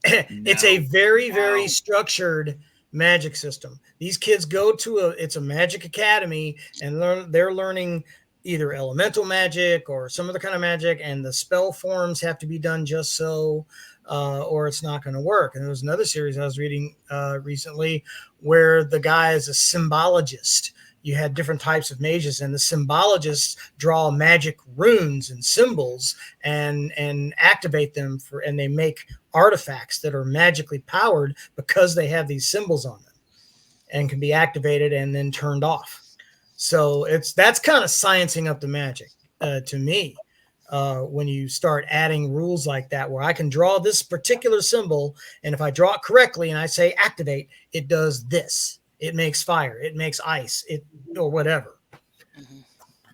Speaker 4: It's a very, very structured magic system. These kids go to it's a magic academy, and they're learning either elemental magic or some other kind of magic, and the spell forms have to be done just so, or it's not going to work. And there was another series I was reading recently where the guy is a symbologist. You had different types of mages, and the symbologists draw magic runes and symbols and activate them and they make artifacts that are magically powered because they have these symbols on them and can be activated and then turned off. So that's kind of sciencing up the magic to me. When you start adding rules like that, where I can draw this particular symbol, and if I draw it correctly and I say activate, it does this. It makes fire. It makes ice. Or whatever.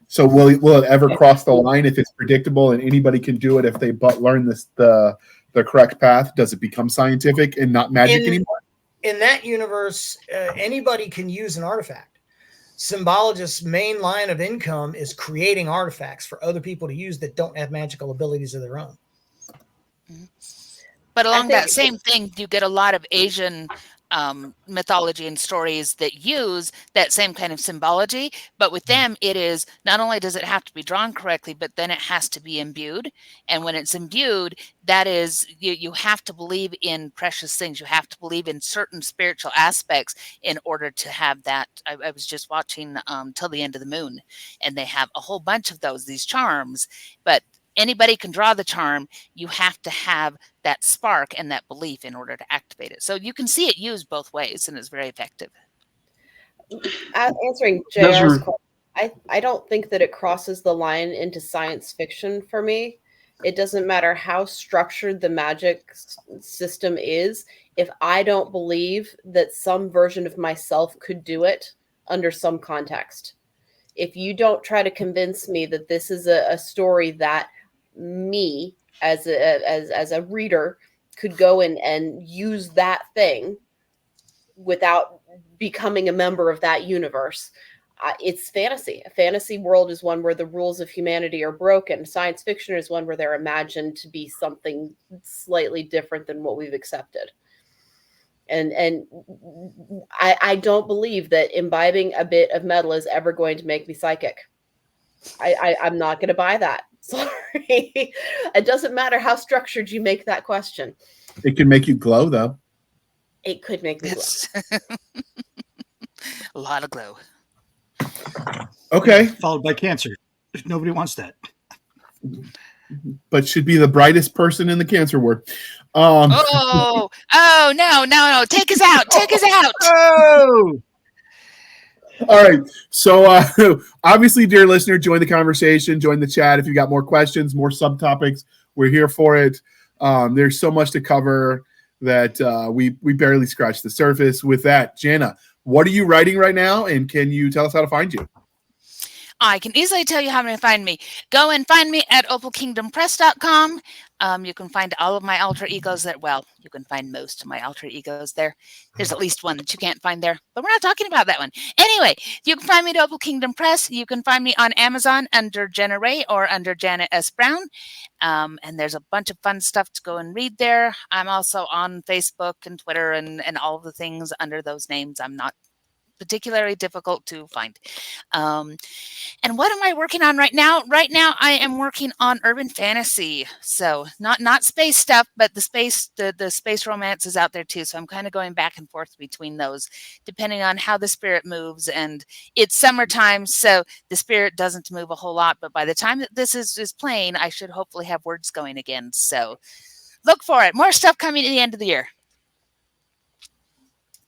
Speaker 1: So will it ever cross the line if it's predictable and anybody can do it if they learn the correct path? Does it become scientific and not magic anymore?
Speaker 4: In that universe, anybody can use an artifact. Symbologist's main line of income is creating artifacts for other people to use that don't have magical abilities of their own.
Speaker 2: But along that same thing, you get a lot of Asian mythology and stories that use that same kind of symbology, but with them it is not only does it have to be drawn correctly, but then it has to be imbued. And when it's imbued, that is you have to believe in precious things. You have to believe in certain spiritual aspects in order to have that. I was just watching Till the End of the Moon, and they have a whole bunch of these charms, but anybody can draw the charm. You have to have that spark and that belief in order to activate it. So you can see it used both ways, and it's very effective.
Speaker 7: Answering JR's question, I don't think that it crosses the line into science fiction for me. It doesn't matter how structured the magic system is. If I don't believe that some version of myself could do it under some context, if you don't try to convince me that this is a story that me as a reader could go in and use that thing without becoming a member of that universe, it's fantasy. A fantasy world is one where the rules of humanity are broken. Science fiction is one where they're imagined to be something slightly different than what we've accepted. And I don't believe that imbibing a bit of metal is ever going to make me psychic. I'm not going to buy that. Sorry. It doesn't matter how structured you make that question.
Speaker 1: It can make you glow, though.
Speaker 7: It could make me glow.
Speaker 2: A lot of glow.
Speaker 1: Okay.
Speaker 3: Followed by cancer. Nobody wants that.
Speaker 1: But should be the brightest person in the cancer ward.
Speaker 2: No. Take us out. Take us out.
Speaker 3: Oh!
Speaker 1: All right. So obviously, dear listener, join the conversation, join the chat. If you got more questions, more subtopics, we're here for it. There's so much to cover that we barely scratched the surface. With that, Jana, what are you writing right now? And can you tell us how to find you?
Speaker 2: I can easily tell you how to find me. Go and find me at opalkingdompress.com. You can find all of my alter egos there. Well, you can find most of my alter egos there. There's at least one that you can't find there, but we're not talking about that one. Anyway, you can find me at Opal Kingdom Press. You can find me on Amazon under Jena Rey or under Jana S Brown. And there's a bunch of fun stuff to go and read there. I'm also on Facebook and Twitter and all of the things under those names. I'm not particularly difficult to find. And what am I working on right now? Right now, I am working on urban fantasy. So not space stuff, but the space romance is out there too. So I'm kind of going back and forth between those, depending on how the spirit moves. And it's summertime, so the spirit doesn't move a whole lot. But by the time that this is playing, I should hopefully have words going again. So look for it. More stuff coming at the end of the year.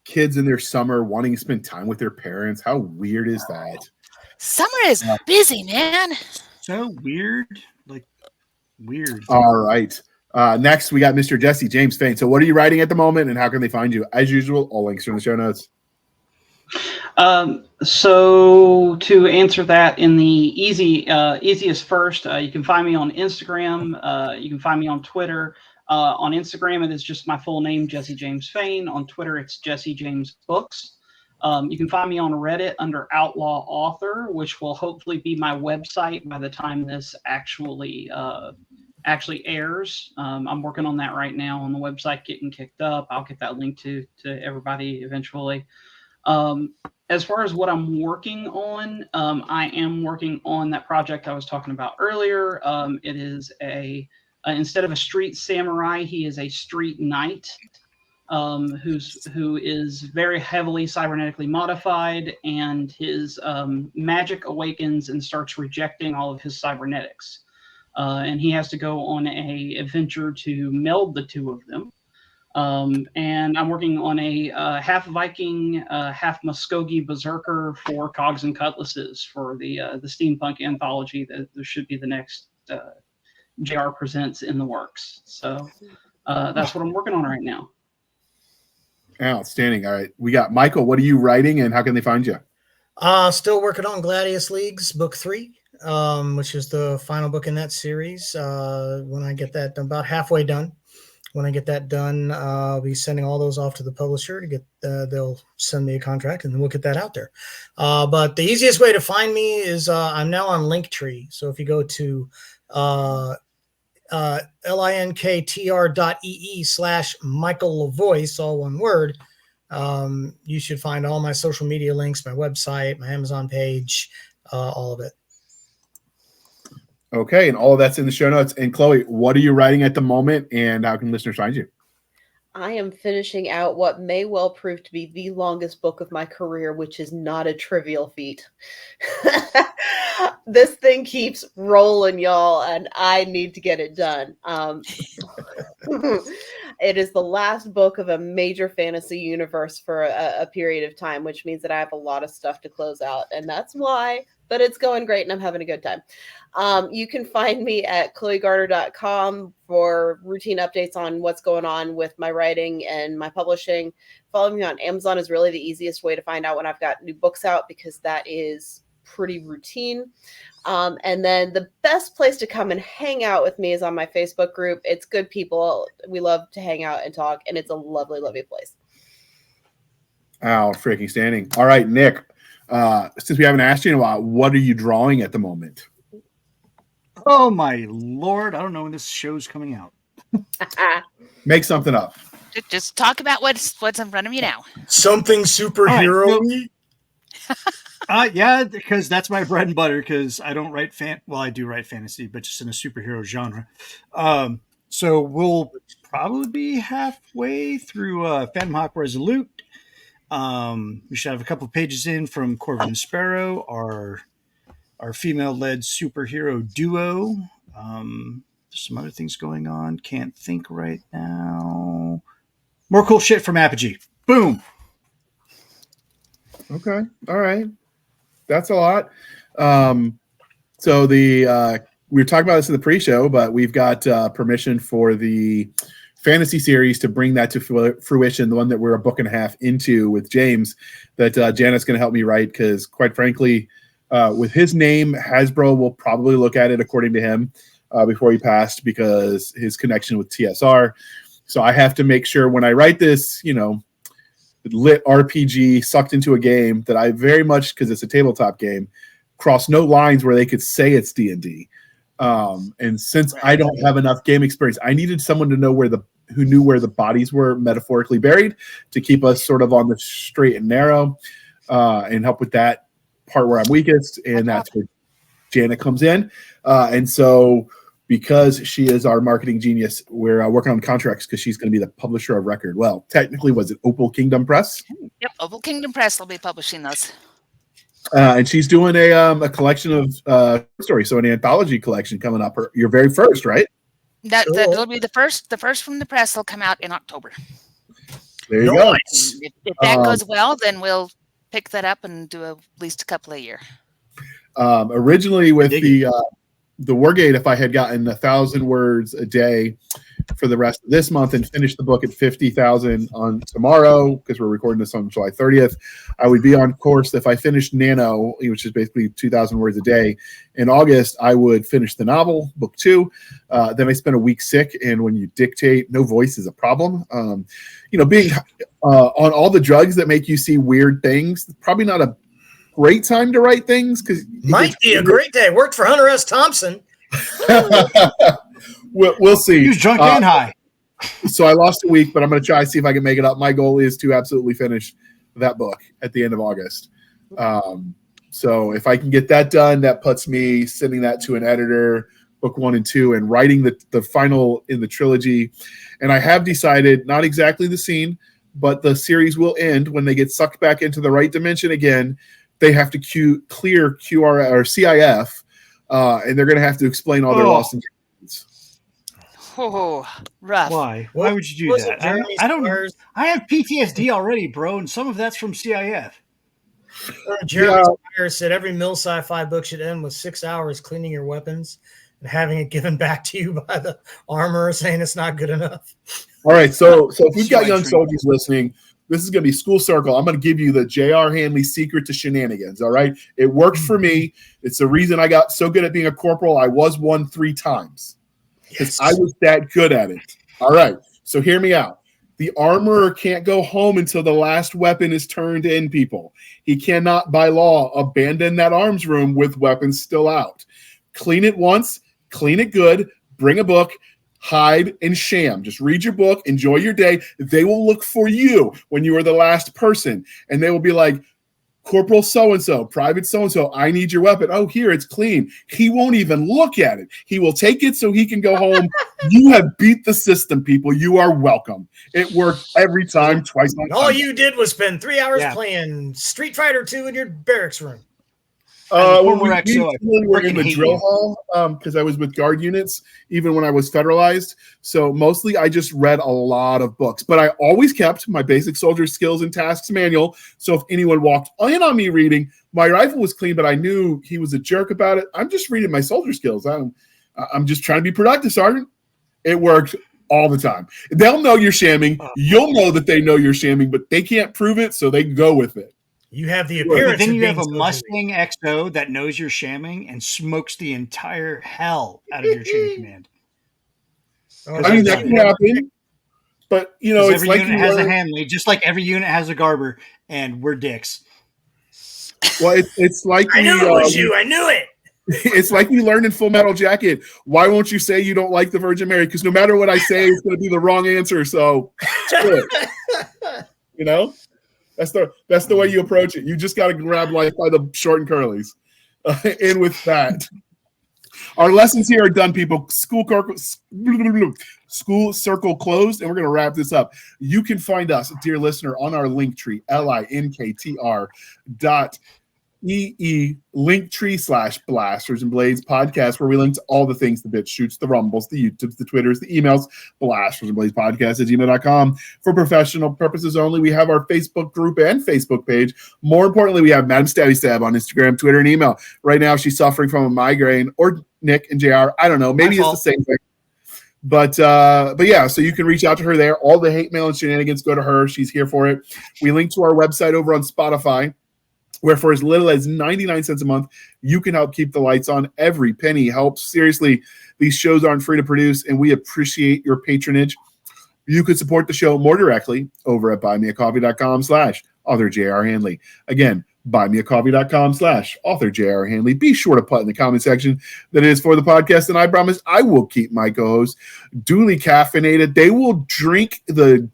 Speaker 1: Kids in their summer wanting to spend time with their parents. How weird is that?
Speaker 2: Summer is busy, man.
Speaker 3: So weird. Like, weird.
Speaker 1: All right. Next, we got Mr. Jesse James Fain. So what are you writing at the moment, and how can they find you? As usual, all links are in the show notes.
Speaker 5: So to answer that in the easiest first, you can find me on Instagram. You can find me on Twitter. On Instagram, it is just my full name, Jesse James Fain. On Twitter, it's Jesse James Books. You can find me on Reddit under Outlaw Author, which will hopefully be my website by the time this actually actually airs. I'm working on that right now on the website, getting kicked up. I'll get that link to everybody eventually. As far as what I'm working on, I am working on that project I was talking about earlier. It is instead of a street samurai, he is a street knight. Who is very heavily cybernetically modified, and his magic awakens and starts rejecting all of his cybernetics. And he has to go on a adventure to meld the two of them. And I'm working on a half Viking, half Muskogee berserker for Cogs and Cutlasses for the steampunk anthology that there should be the next JR Presents in the works. So that's what I'm working on right now.
Speaker 1: Outstanding. All right. We got Michael. What are you writing and how can they find you?
Speaker 4: Still working on Gladius Leagues book 3, which is the final book in that series. When I get that done, about halfway done. When I get that done, I'll be sending all those off to the publisher to get, they'll send me a contract and then we'll get that out there. But the easiest way to find me is I'm now on Linktree. So if you go to linktr.ee/Michael LaVoice, all one word, you should find all my social media links, my website, my Amazon page, all of it.
Speaker 1: Okay, and all of that's in the show notes. And Chloe, what are you writing at the moment and how can listeners find you?
Speaker 7: I am finishing out what may well prove to be the longest book of my career, which is not a trivial feat. This thing keeps rolling, y'all, and I need to get it done. It is the last book of a major fantasy universe for a period of time, which means that I have a lot of stuff to close out, and that's why. But it's going great, and I'm having a good time. You can find me at chloegarner.com for routine updates on what's going on with my writing and my publishing. Following me on Amazon is really the easiest way to find out when I've got new books out, because that is pretty routine. And then the best place to come and hang out with me is on my Facebook group. It's good people. We love to hang out and talk, and it's a lovely, lovely place.
Speaker 1: Oh, freaking standing. All right, Nick, since we haven't asked you in a while, what are you drawing at the moment?
Speaker 3: Oh, my Lord. I don't know when this show's coming out.
Speaker 1: Make something up.
Speaker 2: Just talk about what's in front of you now.
Speaker 4: Something superhero-y.
Speaker 3: Yeah, because that's my bread and butter, because I don't write I do write fantasy, but just in a superhero genre. So we'll probably be halfway through Phantom Hawk Resolute. We should have a couple of pages in from Corvin and Sparrow, our female-led superhero duo. There's some other things going on. Can't think right now. More cool shit from Apogee. Boom.
Speaker 1: Okay. All right. That's a lot. So we were talking about this in the pre-show, but we've got permission for the fantasy series to bring that to fruition, the one that we're a book and a half into with James, that Janet's going to help me write, because quite frankly, with his name, Hasbro will probably look at it, according to him, before he passed, because his connection with TSR. So I have to make sure when I write this, lit RPG sucked into a game, that I very much, because it's a tabletop game, cross no lines where they could say it's D&D. And since I don't have enough game experience, I needed someone to know who knew where the bodies were metaphorically buried, to keep us sort of on the straight and narrow, and help with that part where I'm weakest. And that's where Jana comes in. And so, because she is our marketing genius, we're working on contracts, because she's going to be the publisher of record. Well, technically, was it Opal Kingdom Press?
Speaker 2: Yep, Opal Kingdom Press will be publishing those.
Speaker 1: And she's doing a collection of stories, so an anthology collection coming up. Your very first, right?
Speaker 2: That'll be the first. The first from the press will come out in October.
Speaker 1: There you go.
Speaker 2: If that goes well, then we'll pick that up and do at least a couple a year.
Speaker 1: Originally with the Wargate, if I had gotten 1,000 words a day for the rest of this month and finished the book at 50,000 on tomorrow, because we're recording this on July 30th, I would be on course. If I finished Nano, which is basically 2,000 words a day, in August, I would finish the novel, book 2. Then I spent a week sick, and when you dictate, no voice is a problem. Being on all the drugs that make you see weird things, probably not a great time to write things, because
Speaker 4: might be a great day. Worked for Hunter S. Thompson.
Speaker 1: We'll see.
Speaker 3: He was drunk and high.
Speaker 1: So I lost a week, but I'm going to try to see if I can make it up. My goal is to absolutely finish that book at the end of August. So if I can get that done, that puts me sending that to an editor, book 1 and 2, and writing the final in the trilogy. And I have decided, not exactly the scene, but the series will end when they get sucked back into the right dimension again. They have to clear QR or CIF, and they're going to have to explain all their lost intentions.
Speaker 2: Oh, rough.
Speaker 3: Why? Why would you do that? I don't know. I have PTSD already, bro, and some of that's from CIF.
Speaker 4: Jeremy Spires said every Mill Sci-Fi book should end with 6 hours cleaning your weapons and having it given back to you by the armorer saying it's not good enough.
Speaker 1: All right, so if we've got young soldiers listening, this is going to be School Circle. I'm going to give you the J.R. Handley secret to shenanigans, all right? It worked for me. It's the reason I got so good at being a corporal. I was one 3 times because I was that good at it. All right, so hear me out. The armorer can't go home until the last weapon is turned in, people. He cannot, by law, abandon that arms room with weapons still out. Clean it once, clean it good, bring a book, hide and sham. Just read your book, enjoy your day. They will look for you when you are the last person, and they will be like, Corporal so-and-so, Private so-and-so, I need your weapon. Oh, here, it's clean. He won't even look at it. He will take it so he can go home. You have beat the system, people. You are welcome. It worked every time, twice.
Speaker 4: All you did was spend 3 hours playing Street Fighter 2 in your barracks room.
Speaker 1: We were in the drill hall because I was with guard units, even when I was federalized. So mostly I just read a lot of books, but I always kept my basic soldier skills and tasks manual. So if anyone walked in on me reading, my rifle was clean, but I knew he was a jerk about it. I'm just reading my soldier skills. I'm just trying to be productive, Sergeant. It worked all the time. They'll know you're shamming. You'll know that they know you're shamming, but they can't prove it, so they go with it.
Speaker 4: You have the appearance.
Speaker 3: But then you have a Mustang XO that knows you're shamming and smokes the entire hell out of your chain of command.
Speaker 1: I mean, that can happen. But, you know, it's
Speaker 3: every unit has a Handley, just like every unit has a Garber, and we're dicks.
Speaker 1: Well, it's like
Speaker 4: I knew it was you. I knew it.
Speaker 1: It's like we learned in Full Metal Jacket. Why won't you say you don't like the Virgin Mary? Because no matter what I say, it's going to be the wrong answer. So, you know? That's the way you approach it. You just got to grab life by the short and curlies. And with that, our lessons here are done, people. School circle closed, and we're going to wrap this up. You can find us, dear listener, on our link tree, linktr.ee/Blasters and Blades podcast, where we link to all the things, the bit shoots, the rumbles, the YouTubes, the Twitters, the emails, Blasters and Blades podcast @gmail.com. For professional purposes only, we have our Facebook group and Facebook page. More importantly, we have Madam Stabby Stab on Instagram, Twitter, and email. Right now, she's suffering from a migraine, or Nick and JR. I don't know. Maybe it's the same thing. But yeah, so you can reach out to her there. All the hate mail and shenanigans go to her. She's here for it. We link to our website over on Spotify, where for as little as 99 cents a month, you can help keep the lights on. Every penny helps. Seriously, these shows aren't free to produce, and we appreciate your patronage. You could support the show more directly over at buymeacoffee.com/author J.R. Handley. Again, buymeacoffee.com/author J.R. Handley. Be sure to put in the comment section that it is for the podcast, and I promise I will keep my co-hosts duly caffeinated. They will drink the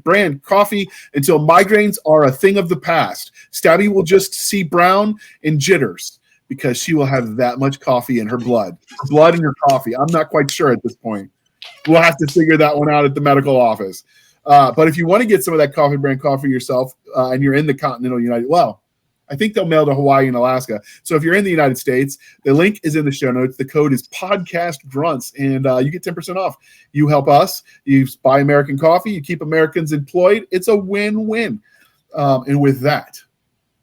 Speaker 1: brand coffee until migraines are a thing of the past. Stabby will just see brown and jitters because she will have that much coffee in her blood. Her blood in her coffee. I'm not quite sure at this point. We'll have to figure that one out at the medical office. But if you want to get some of that coffee brand coffee yourself, and you're in the continental United, well, I think they'll mail to Hawaii and Alaska. So if you're in the United States, the link is in the show notes. The code is podcast grunts, and you get 10% off. You help us. You buy American coffee. You keep Americans employed. It's a win-win. And with that,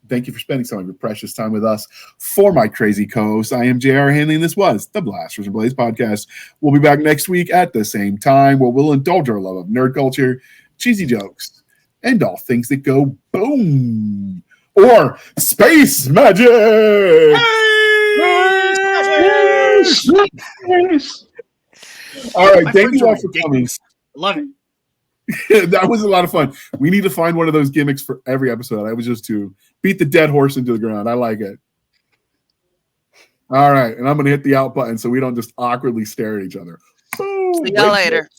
Speaker 1: thank you for spending some of your precious time with us. For my crazy co-host, I am J.R. Handley, and this was the Blasters and Blades podcast. We'll be back next week at the same time, where we'll indulge our love of nerd culture, cheesy jokes, and all things that go boom. Or space magic. All right, thank you all for coming.
Speaker 3: Love it.
Speaker 1: That was a lot of fun. We need to find one of those gimmicks for every episode. I was just to beat the dead horse into the ground. I like it. All right, and I'm going to hit the out button so we don't just awkwardly stare at each other. Boom.
Speaker 2: See y'all later.